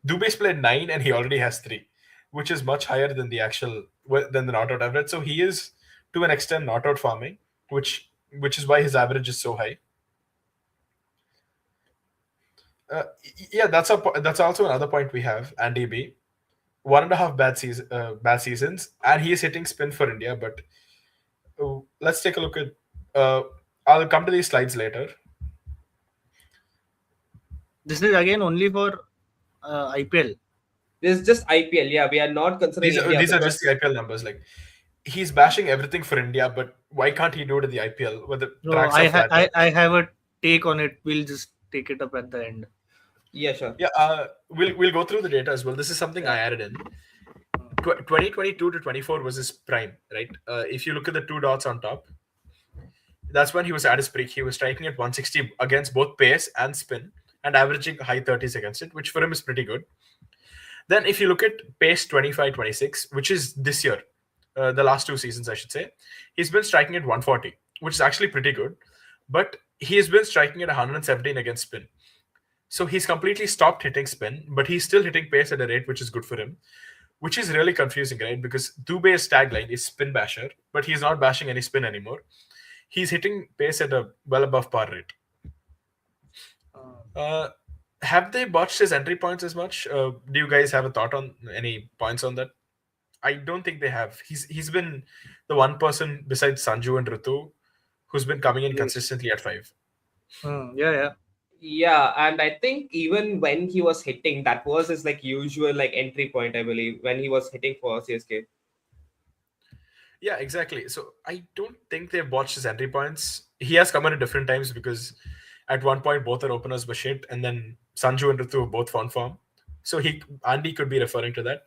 Dubey's played 9 and he already has 3, which is much higher than the not out average. So he is to an extent not out farming, which is why his average is so high. Yeah, that's also another point we have. Andy B, 1.5 bad seasons, and he is hitting spin for India. But let's take a look at. Uh, I'll come to these slides later. This is again only for IPL. This is just IPL. Yeah, we are not considering India These are just the because IPL numbers. Like he's bashing everything for India, but why can't he do it in the IPL where the No, tracks are flatter? I have a take on it. We'll just take it up at the end. yeah, sure. Yeah, we'll go through the data as well. This is something I added in. 2022 to 24 was his prime, right? If you look at the two dots on top, that's when he was at his peak. He was striking at 160 against both pace and spin and averaging high 30s against it, which for him is pretty good. Then if you look at pace 25 26, which is this year, the last two seasons, I should say, he's been striking at 140, which is actually pretty good. But he has been striking at 117 against spin. So he's completely stopped hitting spin, but he's still hitting pace at a rate which is good for him, which is really confusing, right? Because Dubey's tagline is spin basher, but he's not bashing any spin anymore. He's hitting pace at a well above par rate. Uh, have they botched his entry points as much? Do you guys have a thought on any points on that? I don't think they have. He's been the one person besides Sanju and Ritu who's been coming in Yes. consistently at 5. Yeah. Yeah, and I think even when he was hitting, that was his like usual like entry point, I believe, when he was hitting for CSK. Yeah, exactly. So I don't think they've botched his entry points. He has come in at different times because at one point both our openers were shit, and then Sanju and Ritu both found form. So Andy could be referring to that.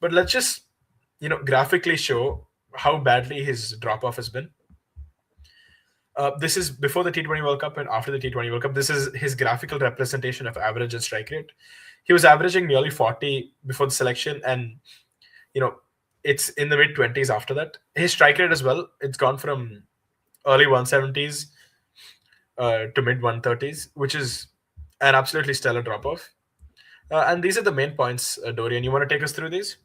But let's just graphically show how badly his drop off has been. This is before the T20 World Cup and after the T20 World Cup. This is his graphical representation of average and strike rate. He was averaging nearly 40 before the selection, and it's in the mid 20s after that. His strike rate as well, it's gone from early 170s to mid 130s, which is an absolutely stellar drop off. And these are the main points, Dorian. You want to take us through these?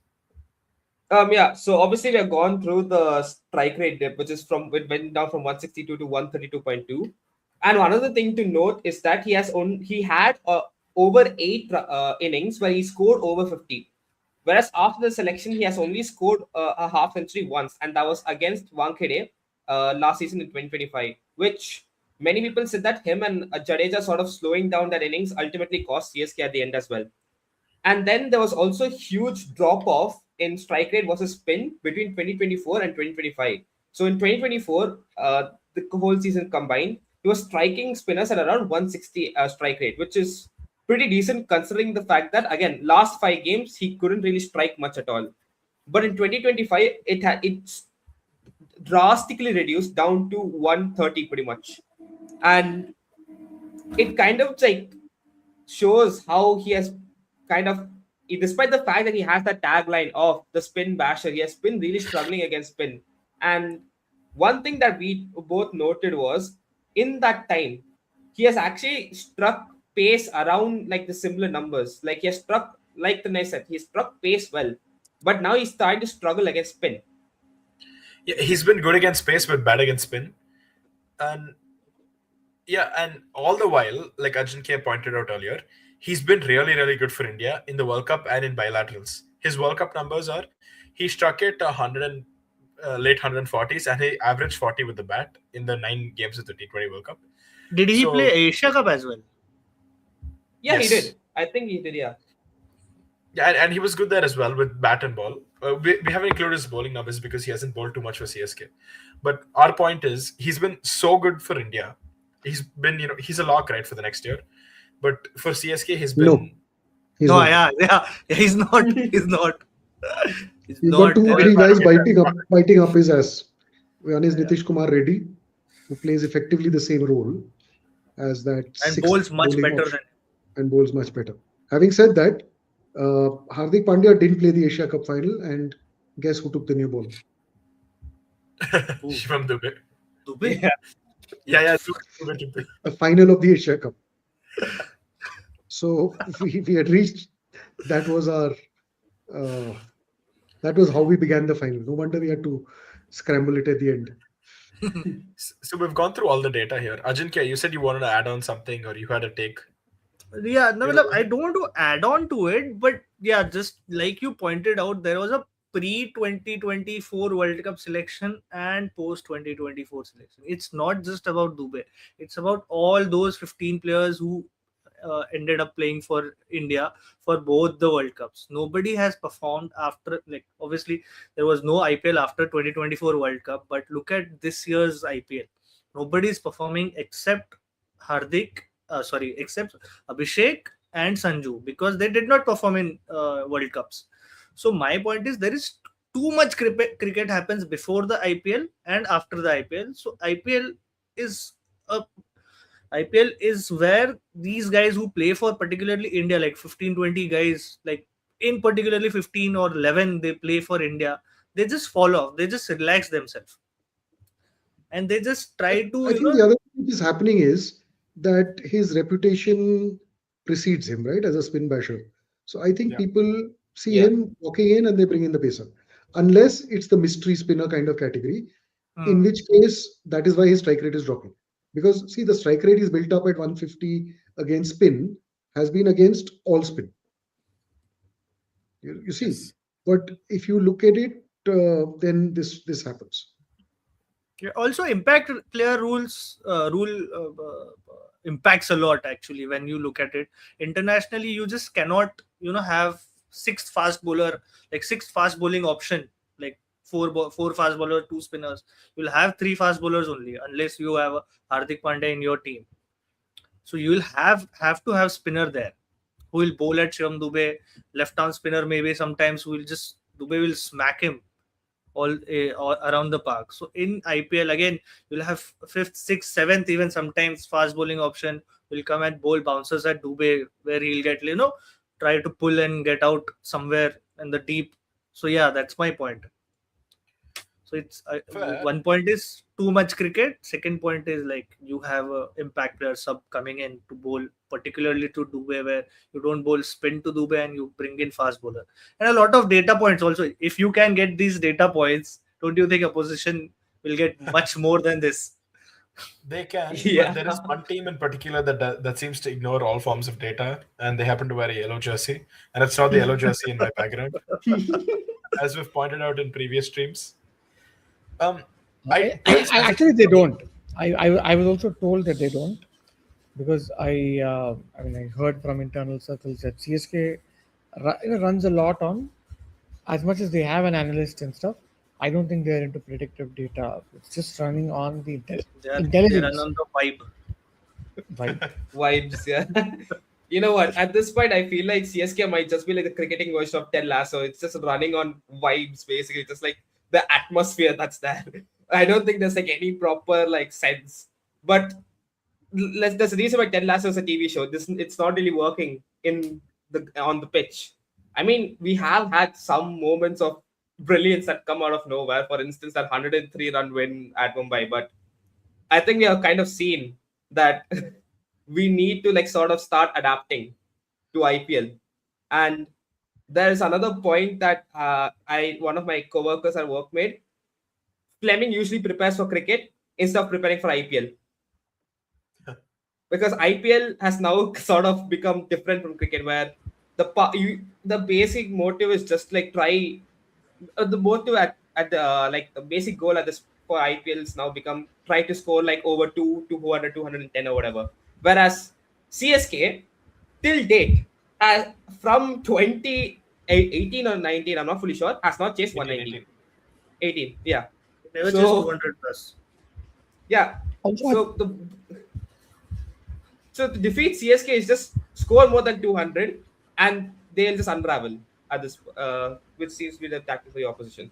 Yeah, so obviously we have gone through the strike rate dip, which is from it went down from 162 to 132.2. And one other thing to note is that he had over 8 innings where he scored over 50. Whereas after the selection, he has only scored a half century once, and that was against Wankhede last season in 2025, which many people said that him and Jadeja sort of slowing down that innings ultimately cost CSK at the end as well. And then there was also a huge drop off in strike rate versus spin between 2024 and 2025. So in 2024, the whole season combined, he was striking spinners at around 160 strike rate, which is pretty decent considering the fact that, again, last 5 games he couldn't really strike much at all. But in 2025, it's drastically reduced down to 130 pretty much. And it kind of like shows how he has kind of, despite the fact that he has that tagline of the spin basher, he has been really struggling against spin. And one thing that we both noted was in that time, he has actually struck pace around like the similar numbers. Like he has struck, like the nice said, he struck pace well, but now he's starting to struggle against spin. Yeah, he's been good against pace but bad against spin. And yeah, and all the while, like Arjun K pointed out earlier, he's been really, really good for India in the World Cup and in bilaterals. His World Cup numbers are he struck it 100 and late 140s, and he averaged 40 with the bat in the 9 games of the T20 World Cup. Did he So- play Asia Cup as well? Yeah, Yes. he did. I think he did, yeah. Yeah, and he was good there as well with bat and ball. We haven't included his bowling numbers because he hasn't bowled too much for CSK. But our point is he's been so good for India. He's been, he's a lock, right, for the next year. But for CSK, he's been... No. He's No, not. yeah, he's not. He's not. He's He's got not. 2 3 guys biting up his ass. One is Nitish Kumar Reddy, who plays effectively the same role as that And sixth bowls much bowling better option, than. and bowls much better. Having said that, Hardik Pandya didn't play the Asia Cup final, and guess who took the new ball? Shivam Dubey. Dubey? Yeah. Dubey took the- The final of the Asia Cup. So we had reached. That was our. That was how we began the final. No wonder we had to scramble it at the end. So we've gone through all the data here. Ajinkya, you said you wanted to add on something or you had a take. Yeah, no, You matlab, know, I don't want to add on to it, but yeah, just like you pointed out, there was a pre 2024 World Cup selection and post 2024 selection. It's not just about Dubai, it's about all those 15 players who ended up playing for India for both the World Cups. Nobody has performed after, like, obviously, there was no IPL after 2024 World Cup, but look at this year's IPL. Nobody is performing except except Abhishek and Sanju, because they did not perform in World Cups. So my point is, there is too much cricket happens before the IPL and after the IPL. So is a IPL is where these guys who play for particularly India, like 15, 20 guys, like in particularly 15 or 11, they play for India. They just fall off. They just relax themselves and they just try to, I think the other thing which is happening is that his reputation precedes him, right, as a spin basher. So I think Yeah. people see Yeah. him walking in and they bring in the pacer, unless it's the mystery spinner kind of category, in Hmm. which case that is why his strike rate is dropping. Because see, the strike rate is built up at 150 against spin, has been against all spin. You see, Yes. but if you look at it, then this happens. Yeah, also, impact player rule impacts a lot actually when you look at it internationally. You just cannot, have six fast bowler, like six fast bowling option, like four fast bowler, two spinners. You'll have three fast bowlers only unless you have a Hardik Pandya in your team. So you will have to have spinner there who will bowl at Shivam Dubey, left arm spinner maybe sometimes who will just Dubey will smack him all around the park. So in IPL again, you'll have fifth, sixth, seventh, even sometimes fast bowling option will come and bowl bouncers at Dubey, where he'll get, try to pull and get out somewhere in the deep. So yeah, that's my point. So it's Fair. one point is too much cricket. Second point is like you have a impact player sub coming in to bowl, particularly to Dubey, where you don't bowl spin to Dubey and you bring in fast bowler. And a lot of data points also. If you can get these data points, don't you think opposition will get much more than this? They can, but Yeah. there is one team in particular that seems to ignore all forms of data, and they happen to wear a yellow jersey, and it's not the yellow jersey in my background, as we've pointed out in previous streams. I think Actually, they specifically. don't. I was also told that they don't, because I mean, I heard from internal circles that CSK runs a lot on, as much as they have an analyst and stuff. I don't think they're into predictive data. It's just running on the They run intelligence on the vibe. vibe. Vibes, yeah. You know what? At this point, I feel like CSK might just be like the cricketing version of Ted Lasso. It's just running on vibes, basically, just like the atmosphere that's there. I don't think there's like any proper like sense. But there's a reason why Ted Lasso is a TV show. This it's not really working in the on the pitch. I mean, we have had some moments of brilliance that come out of nowhere. For instance, that 103 run win at Mumbai, but I think we have kind of seen that we need to like sort of start adapting to IPL. And there's another point that I one of my coworkers at work made. Fleming usually prepares for cricket instead of preparing for IPL, because IPL has now sort of become different from cricket, where the basic motive is just like try the motive at the like the basic goal at this for IPL is now become try to score like over 200, 210 or whatever. Whereas CSK till date, from 2018 or 19, I'm not fully sure, has not chased 18, 190. 18. 18, yeah. Never just So 200 plus. yeah, Also, so to defeat CSK is just score more than 200 and they'll just unravel at this, which seems to be the tactic for the opposition.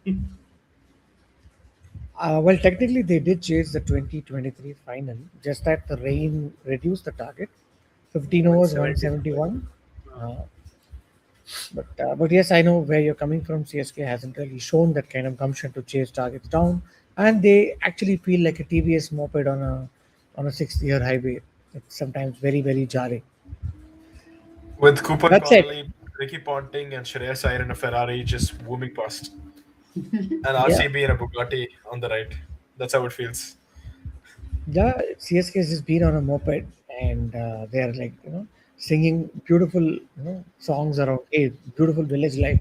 well, technically, they did chase the 2023 final, just that the rain reduced the target. 15 overs, 175. 171. Uh, but yes, I know where you're coming from. CSK hasn't really shown that kind of gumption to chase targets down, and they actually feel like a TVS moped on a sixth-year highway. It's sometimes very jarring. With Cooper That's it. Connolly, Ricky Ponting, and Shreyas Iyer in a Ferrari just booming past, and Yeah, RCB in a Bugatti on the right. That's how it feels. yeah. CSK has just been on a moped, and they're like singing beautiful songs around a beautiful village life,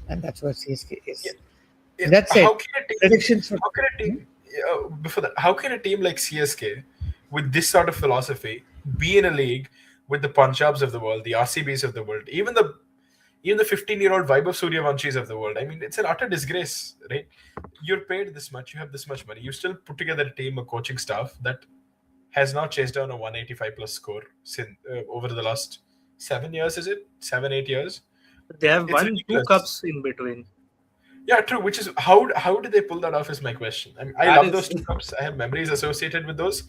and that's where CSK Yeah, is. yeah. That said, How can a team? predictions for How can a team? Before that, how can a team like CSK, with this sort of philosophy, be in a league with the Punjabs of the world, the RCBs of the world, even the 15-year-old Vaibhav Suryavanshis of the world? I mean, it's an utter disgrace, right? You're paid this much, you have this much money, you still put together a team, a coaching staff that has not chased down a 185 plus score since over the last 7 years. Is it 7 8 years? They have It's won two ridiculous. cups in between. Yeah, true. Which is how did they pull that off? Is my question. I mean, I That love is those two cups. I have memories associated with those,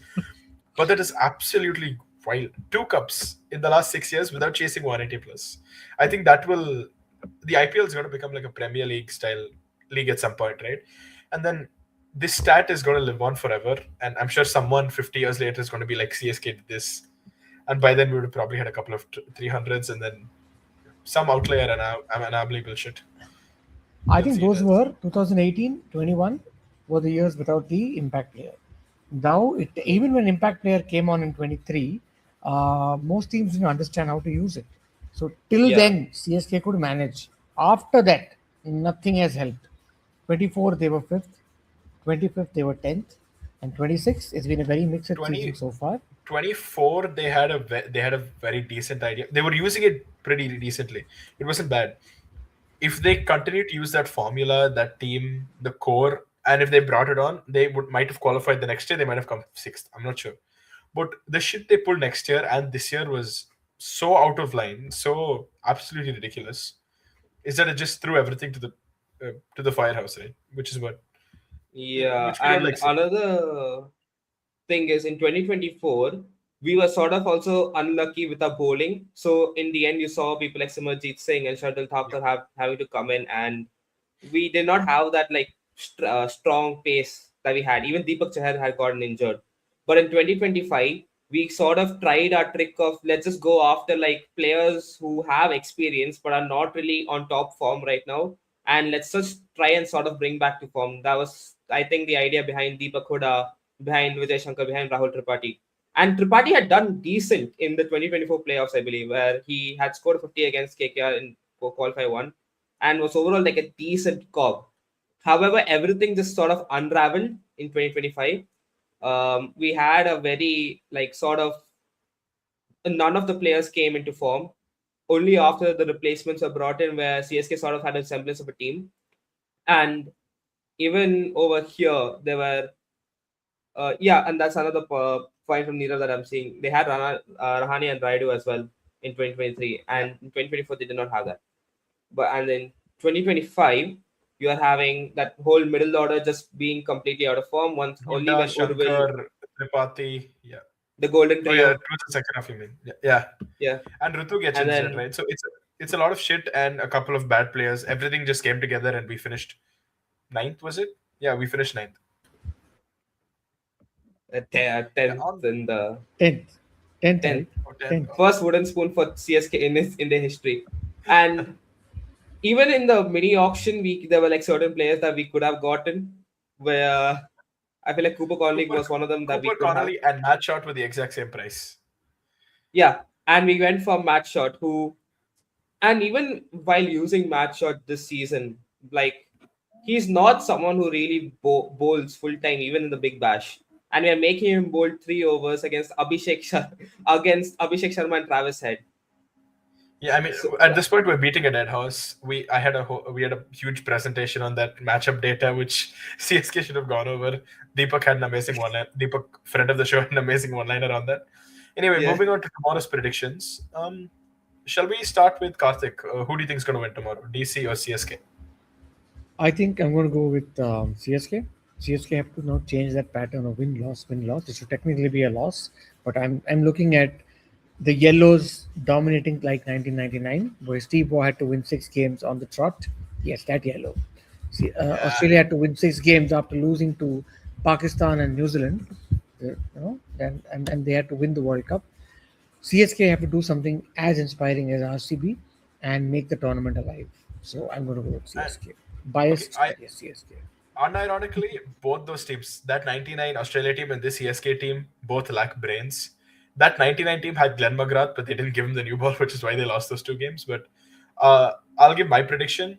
but that is absolutely wild. Two cups in the last 6 years without chasing 180 plus. I think that will the IPL is going to become like a Premier League style league at some point, right? And then this stat is going to live on forever. And I'm sure someone 50 years later is going to be like CSK did this, and by then we would have probably had a couple of 300s, and then some outlier and unable shit. I You'll think see it those as. were 2018, 21 were the years without the impact player. Now, even when impact player came on in 23, most teams didn't understand how to use it. So till yeah. then, CSK could manage. After that, nothing has helped. 24, they were fifth. 25th, they were 10th. And 26, it's been a very mixed season 20, so far. 24 they had a very decent idea. They were using it pretty decently. It wasn't bad. If they continue to use that formula, that team, the core, and if they brought it on, they would might have qualified the next year. They might have come sixth. I'm not sure. But the shit they pulled next year and this year was so out of line, so absolutely ridiculous. Is that it just threw everything to the firehouse, right? Which is what Yeah, which we don't and like seeing. another thing is in 2024 we were sort of also unlucky with our bowling. So in the end, you saw people like Simarjeet Singh and Shardul Yeah. Thakur having to come in, and we did not have that like strong pace that we had. Even Deepak Chahar had gotten injured. But in 2025, we sort of tried our trick of let's just go after like players who have experience but are not really on top form right now, and let's just try and sort of bring back to form. That was, I think, the idea behind Deepak Huda, behind Vijay Shankar, behind Rahul Tripathi. And Tripathi had done decent in the 2024 playoffs, I believe, where he had scored 50 against KKR in qualify one and was overall like a decent cog. However, everything just sort of unraveled in 2025. We had a very like sort of none of the players came into form. Only after the replacements were brought in, where CSK sort of had a semblance of a team. And even over here, there were yeah, and that's another point from Nirav that I'm seeing. They had Rahani and Raidu as well in 2023, Yeah. and in 2024 they did not have that. But and then 2025, you are having that whole middle order just being completely out of form. Once only Huda, when Urvil, Shankar, Tripathi, yeah. the golden Oh yeah, trio, towards the second half, you mean? Yeah, yeah. yeah, And Ritu gets and injured, then right? So it's a lot of shit and a couple of bad players. Everything just came together, and we finished ninth. Was it? Yeah, we finished ninth. Yeah, 10th on in the 10th. 10th, 10th right? or tenth. 10th. first wooden spoon for CSK in their history. And even in the mini auction week, there were like certain players that we could have gotten. Where I feel like Cooper Conley Cooper was one of them that we Cooper could have. Connolly and Matt Shot were the exact same price. Yeah, and we went for Matt Shot, who, and even while using Matt Shot this season, like he's not someone who really bowls full time, even in the Big Bash. And we are making him bowl 3 overs against against Abhishek Sharma and Travis Head. Yeah, I mean, So at this point, we're beating a dead horse. We had a huge presentation on that matchup data, which CSK should have gone over. Deepak had an amazing one. Deepak, friend of the show, had an amazing one-liner on that. Anyway, yeah, moving on to tomorrow's predictions. Shall we start with Karthik? Who do you think is going to win tomorrow, DC or CSK? I think I'm going to go with CSK. CSK have to now change that pattern of win loss, win loss. It should technically be a loss, but I'm looking at the Yellows dominating like 1999, where Steve Waugh had to win 6 games on the trot. Yes, that Yellow. See, Yeah, Australia had to win 6 games after losing to Pakistan and New Zealand, and they had to win the World Cup. CSK have to do something as inspiring as RCB and make the tournament alive. So I'm going to go with and CSK. okay, Biased, I but yes, CSK. unironically both those teams, that '99 Australia team and this CSK team, both lack brains. That 99 team had Glenn McGrath, but they didn't give him the new ball, which is why they lost those 2 games. But I'll give my prediction.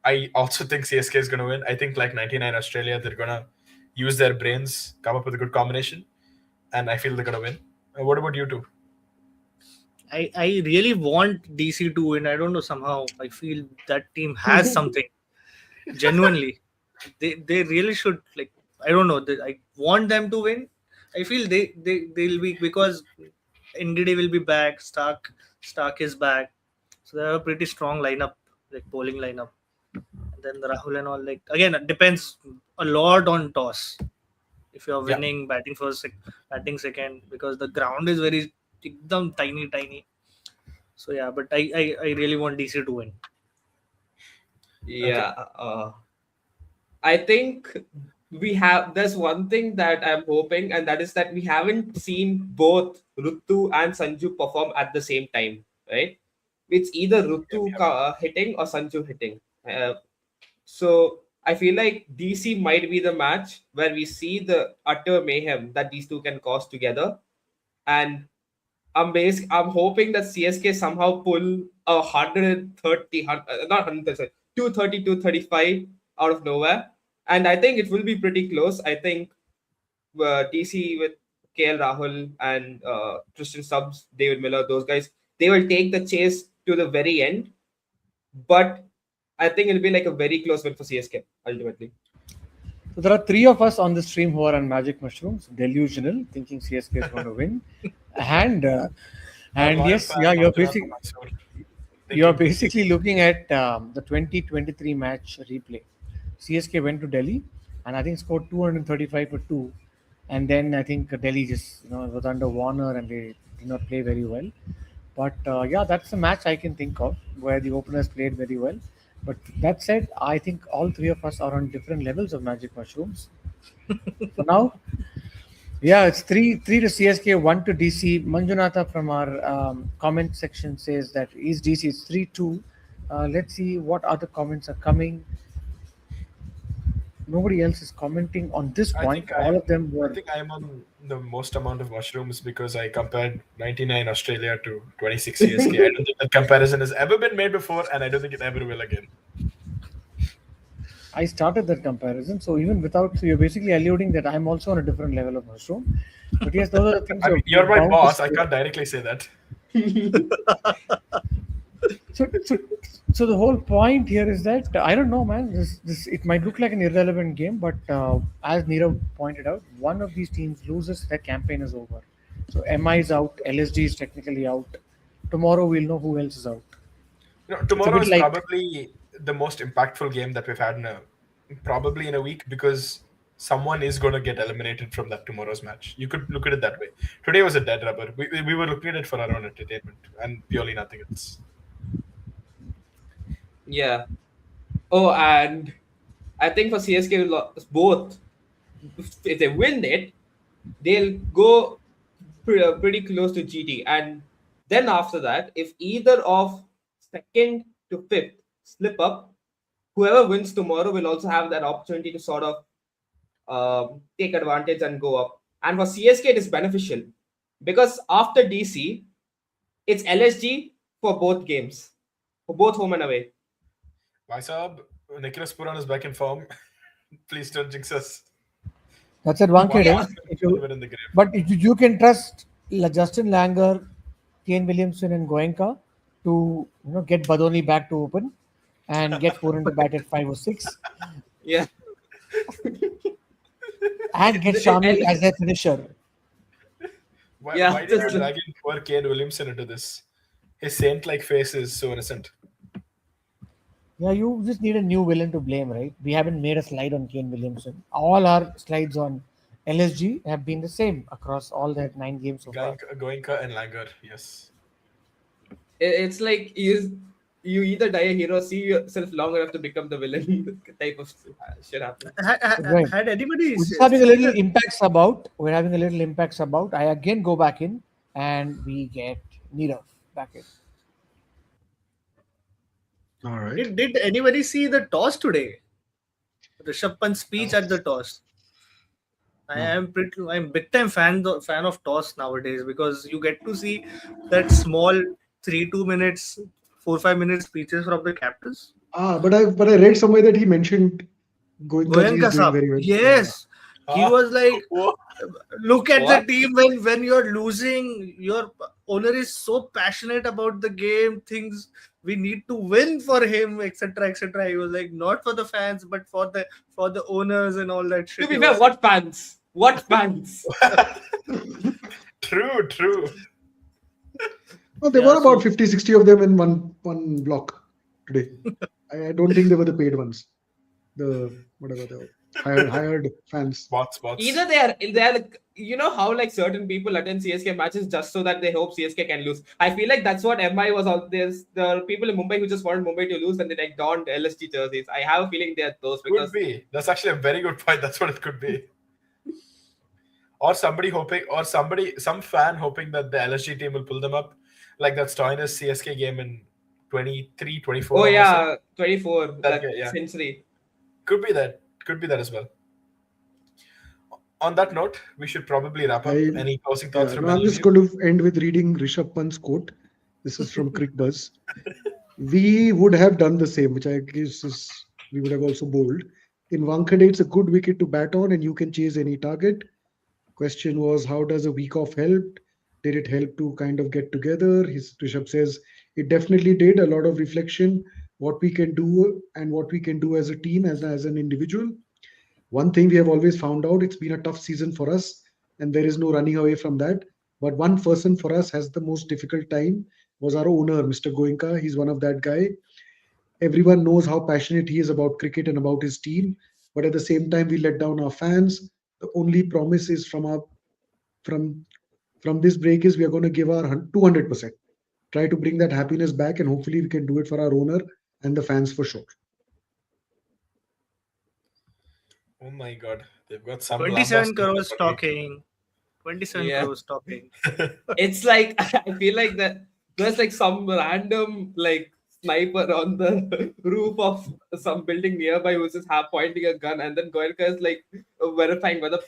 I also think CSK is going to win. I think like 99 Australia, they're going to use their brains, come up with a good combination, and I feel they're going to win. What about you two? I really want DC to win. I don't know, somehow I feel that team has something. Genuinely, they really should, like, I don't know. I want them to win. I feel they'll be, because NDD will be back. Stark is back, so they have a pretty strong lineup, like bowling lineup. And then the Rahul and all, like, again, it depends a lot on toss. If you're Yeah. winning, batting first, batting second, because the ground is very ekdam tiny. So yeah, but I really want DC to win. Yeah, I think there's one thing that I'm hoping, and that is that we haven't seen both Rutu and Sanju perform at the same time, right? It's either Rutu hitting or Sanju hitting. So I feel like DC might be the match where we see the utter mayhem that these two can cause together. And I'm hoping that CSK somehow pull 130, not 130, 230, 235 out of nowhere. And I think it will be pretty close. I think DC with KL Rahul and Christian Stubbs, David Miller, those guys, they will take the chase to the very end. But I think it'll be like a very close win for CSK ultimately. So there are 3 of us on the stream who are on Magic Mushrooms, delusional, thinking CSK is going to win, and yes, yeah, you're basically looking at the 2023 match replay. CSK went to Delhi and I think scored 235 for 2, and then I think Delhi just was under Warner and they did not play very well. But yeah, that's a match I can think of where the openers played very well. But that said, I think all 3 of us are on different levels of Magic Mushrooms. For now, yeah, it's 3 to CSK, 1 to DC. Manjunatha from our comment section says that is DC, it's 3-2. Let's see what other comments are coming. Nobody else is commenting on this point. All of them were. I think I'm on the most amount of mushrooms because I compared 99 Australia to 26 CSK. I don't think that comparison has ever been made before, and I don't think it ever will again. I started that comparison, so even without, so you're basically alluding that I'm also on a different level of mushroom. But yes, those are the things. I mean, you're my boss. I can't directly say that. So the whole point here is that I don't know, man. This it might look like an irrelevant game, but as Nirav pointed out, one of these teams loses, their campaign is over. So MI is out, LSG is technically out. Tomorrow we'll know who else is out. Tomorrow is probably the most impactful game that we've had probably in a week, because someone is going to get eliminated from that tomorrow's match. You could look at it that way. Today was a dead rubber. We were looking at it for our own entertainment and purely nothing else. Yeah. Oh, and I think for CSK, both, if they win it, they'll go pretty close to GT. And then after that, if either of 2nd to 5th slip up, whoever wins tomorrow will also have that opportunity to sort of take advantage and go up. And for CSK, it is beneficial because after DC, it's LSG for both games, for both home and away. Vaisab, Nicholas Puran is back in form. Please don't jinx us. That's advantage. But you can trust Justin Langer, Kane Williamson, and Goenka to get Badoni back to open and get Puran to bat at 5 or 6. Yeah. And get Shami as their finisher. Why did you drag in poor Kane Williamson into this? His saint-like face is so innocent. Yeah, you just need a new villain to blame, right? We haven't made a slide on Kane Williamson. All our slides on LSG have been the same across all the 9 games so far. Goenka and Langer, yes. It's like you either die a hero, see yourself long enough to become the villain type of shit happen. Had anybody? We're having a little impact sub out. I again go back in and we get Nirav back in. All right. Did anybody see the toss today? Rishabh Pant's speech at the toss. I'm big time fan of toss nowadays because you get to see that small 3 2 minutes, 4 5 minute speeches from the captains. But I read somewhere that he mentioned Goenka ji is Goenka doing Saab, very well. Yeah. yes, he was like, Whoa. look at the What? team when you're losing. Your owner is so passionate about the game. Things we need to win for him, etc., etc. He was like, not for the fans, but for the owners and all that To shit. He be fair, was what fans? What fans? True. No, there yeah. were about So 50, 60 of them in one block today. I don't think they were the paid ones. The whatever the hired fans. Bots. Either they are like, you know how like certain people attend CSK matches just so that they hope CSK can lose. I feel like that's what MI was out there. There are people in Mumbai who just want Mumbai to lose and they like donned LSG jerseys. I have a feeling they're those Could because be. That's actually a very good point. That's what it could be. Or some fan hoping that the LSG team will pull them up, like that Stoinis CSK game in 23, 24. oh I want to say. yeah, 24 That that guy, yeah. century. Could be that. Could be that as well. On that note, we should probably wrap up. I Any closing thoughts Yeah, from no, I'm any of just you? going to end with reading Rishabh Pant's quote. This is from Crick Buzz. We would have done the same, which I guess is we would have also bowled. In Wankhede, it's a good wicket to bat on, and you can chase any target. Question was, how does a week off help? Did it help to kind of get together? His Rishabh says it definitely did. A lot of reflection, what we can do and what we can do as a team, as an individual. One thing we have always found out, it's been a tough season for us, and there is no running away from that. But one person for us has the most difficult time was our owner, Mr. Goenka. He's one of that guy. Everyone knows how passionate he is about cricket and about his team, but at the same time, we let down our fans. The only promise is from from this break is we are going to give our 200%. Try to bring that happiness back, and hopefully we can do it for our owner and the fans for sure. Oh my god, they've got some 27 lambasting in crores the body. talking. 27 Yeah. crores talking. It's like I feel like that there's like some random like sniper on the roof of some building nearby who's just half pointing a gun, and then Goenka is like verifying whether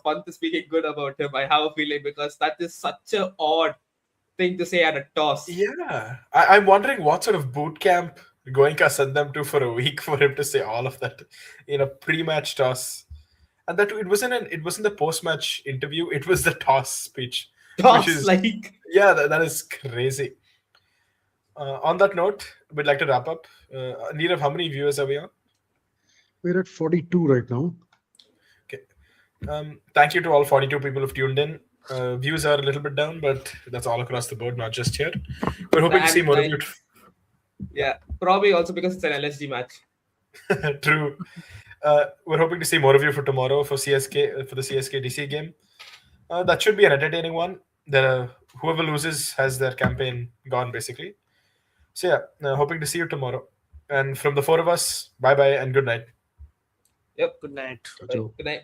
Pant is speaking good about him. I have a feeling because that is such a odd thing to say at a toss. Yeah, I'm wondering what sort of boot camp Goenka sent them to for a week for him to say all of that in a pre-match toss. And that it wasn't the post-match interview. It was the toss speech, which Toss is like yeah, that is crazy. On that note, we'd like to wrap up. Neerav, how many viewers are we on? We're at 42 right now. Okay. Thank you to all 42 people who've tuned in. Views are a little bit down, but that's all across the board, not just here. We're hoping to see more of you. yeah, probably also because it's an LSG match. True. We're hoping to see more of you for tomorrow for CSK for the CSK DC game. That should be an entertaining one. Whoever loses has their campaign gone basically. So yeah, hoping to see you tomorrow. And from the four of us, bye bye and good night. Yep. Good night. Right. Good night.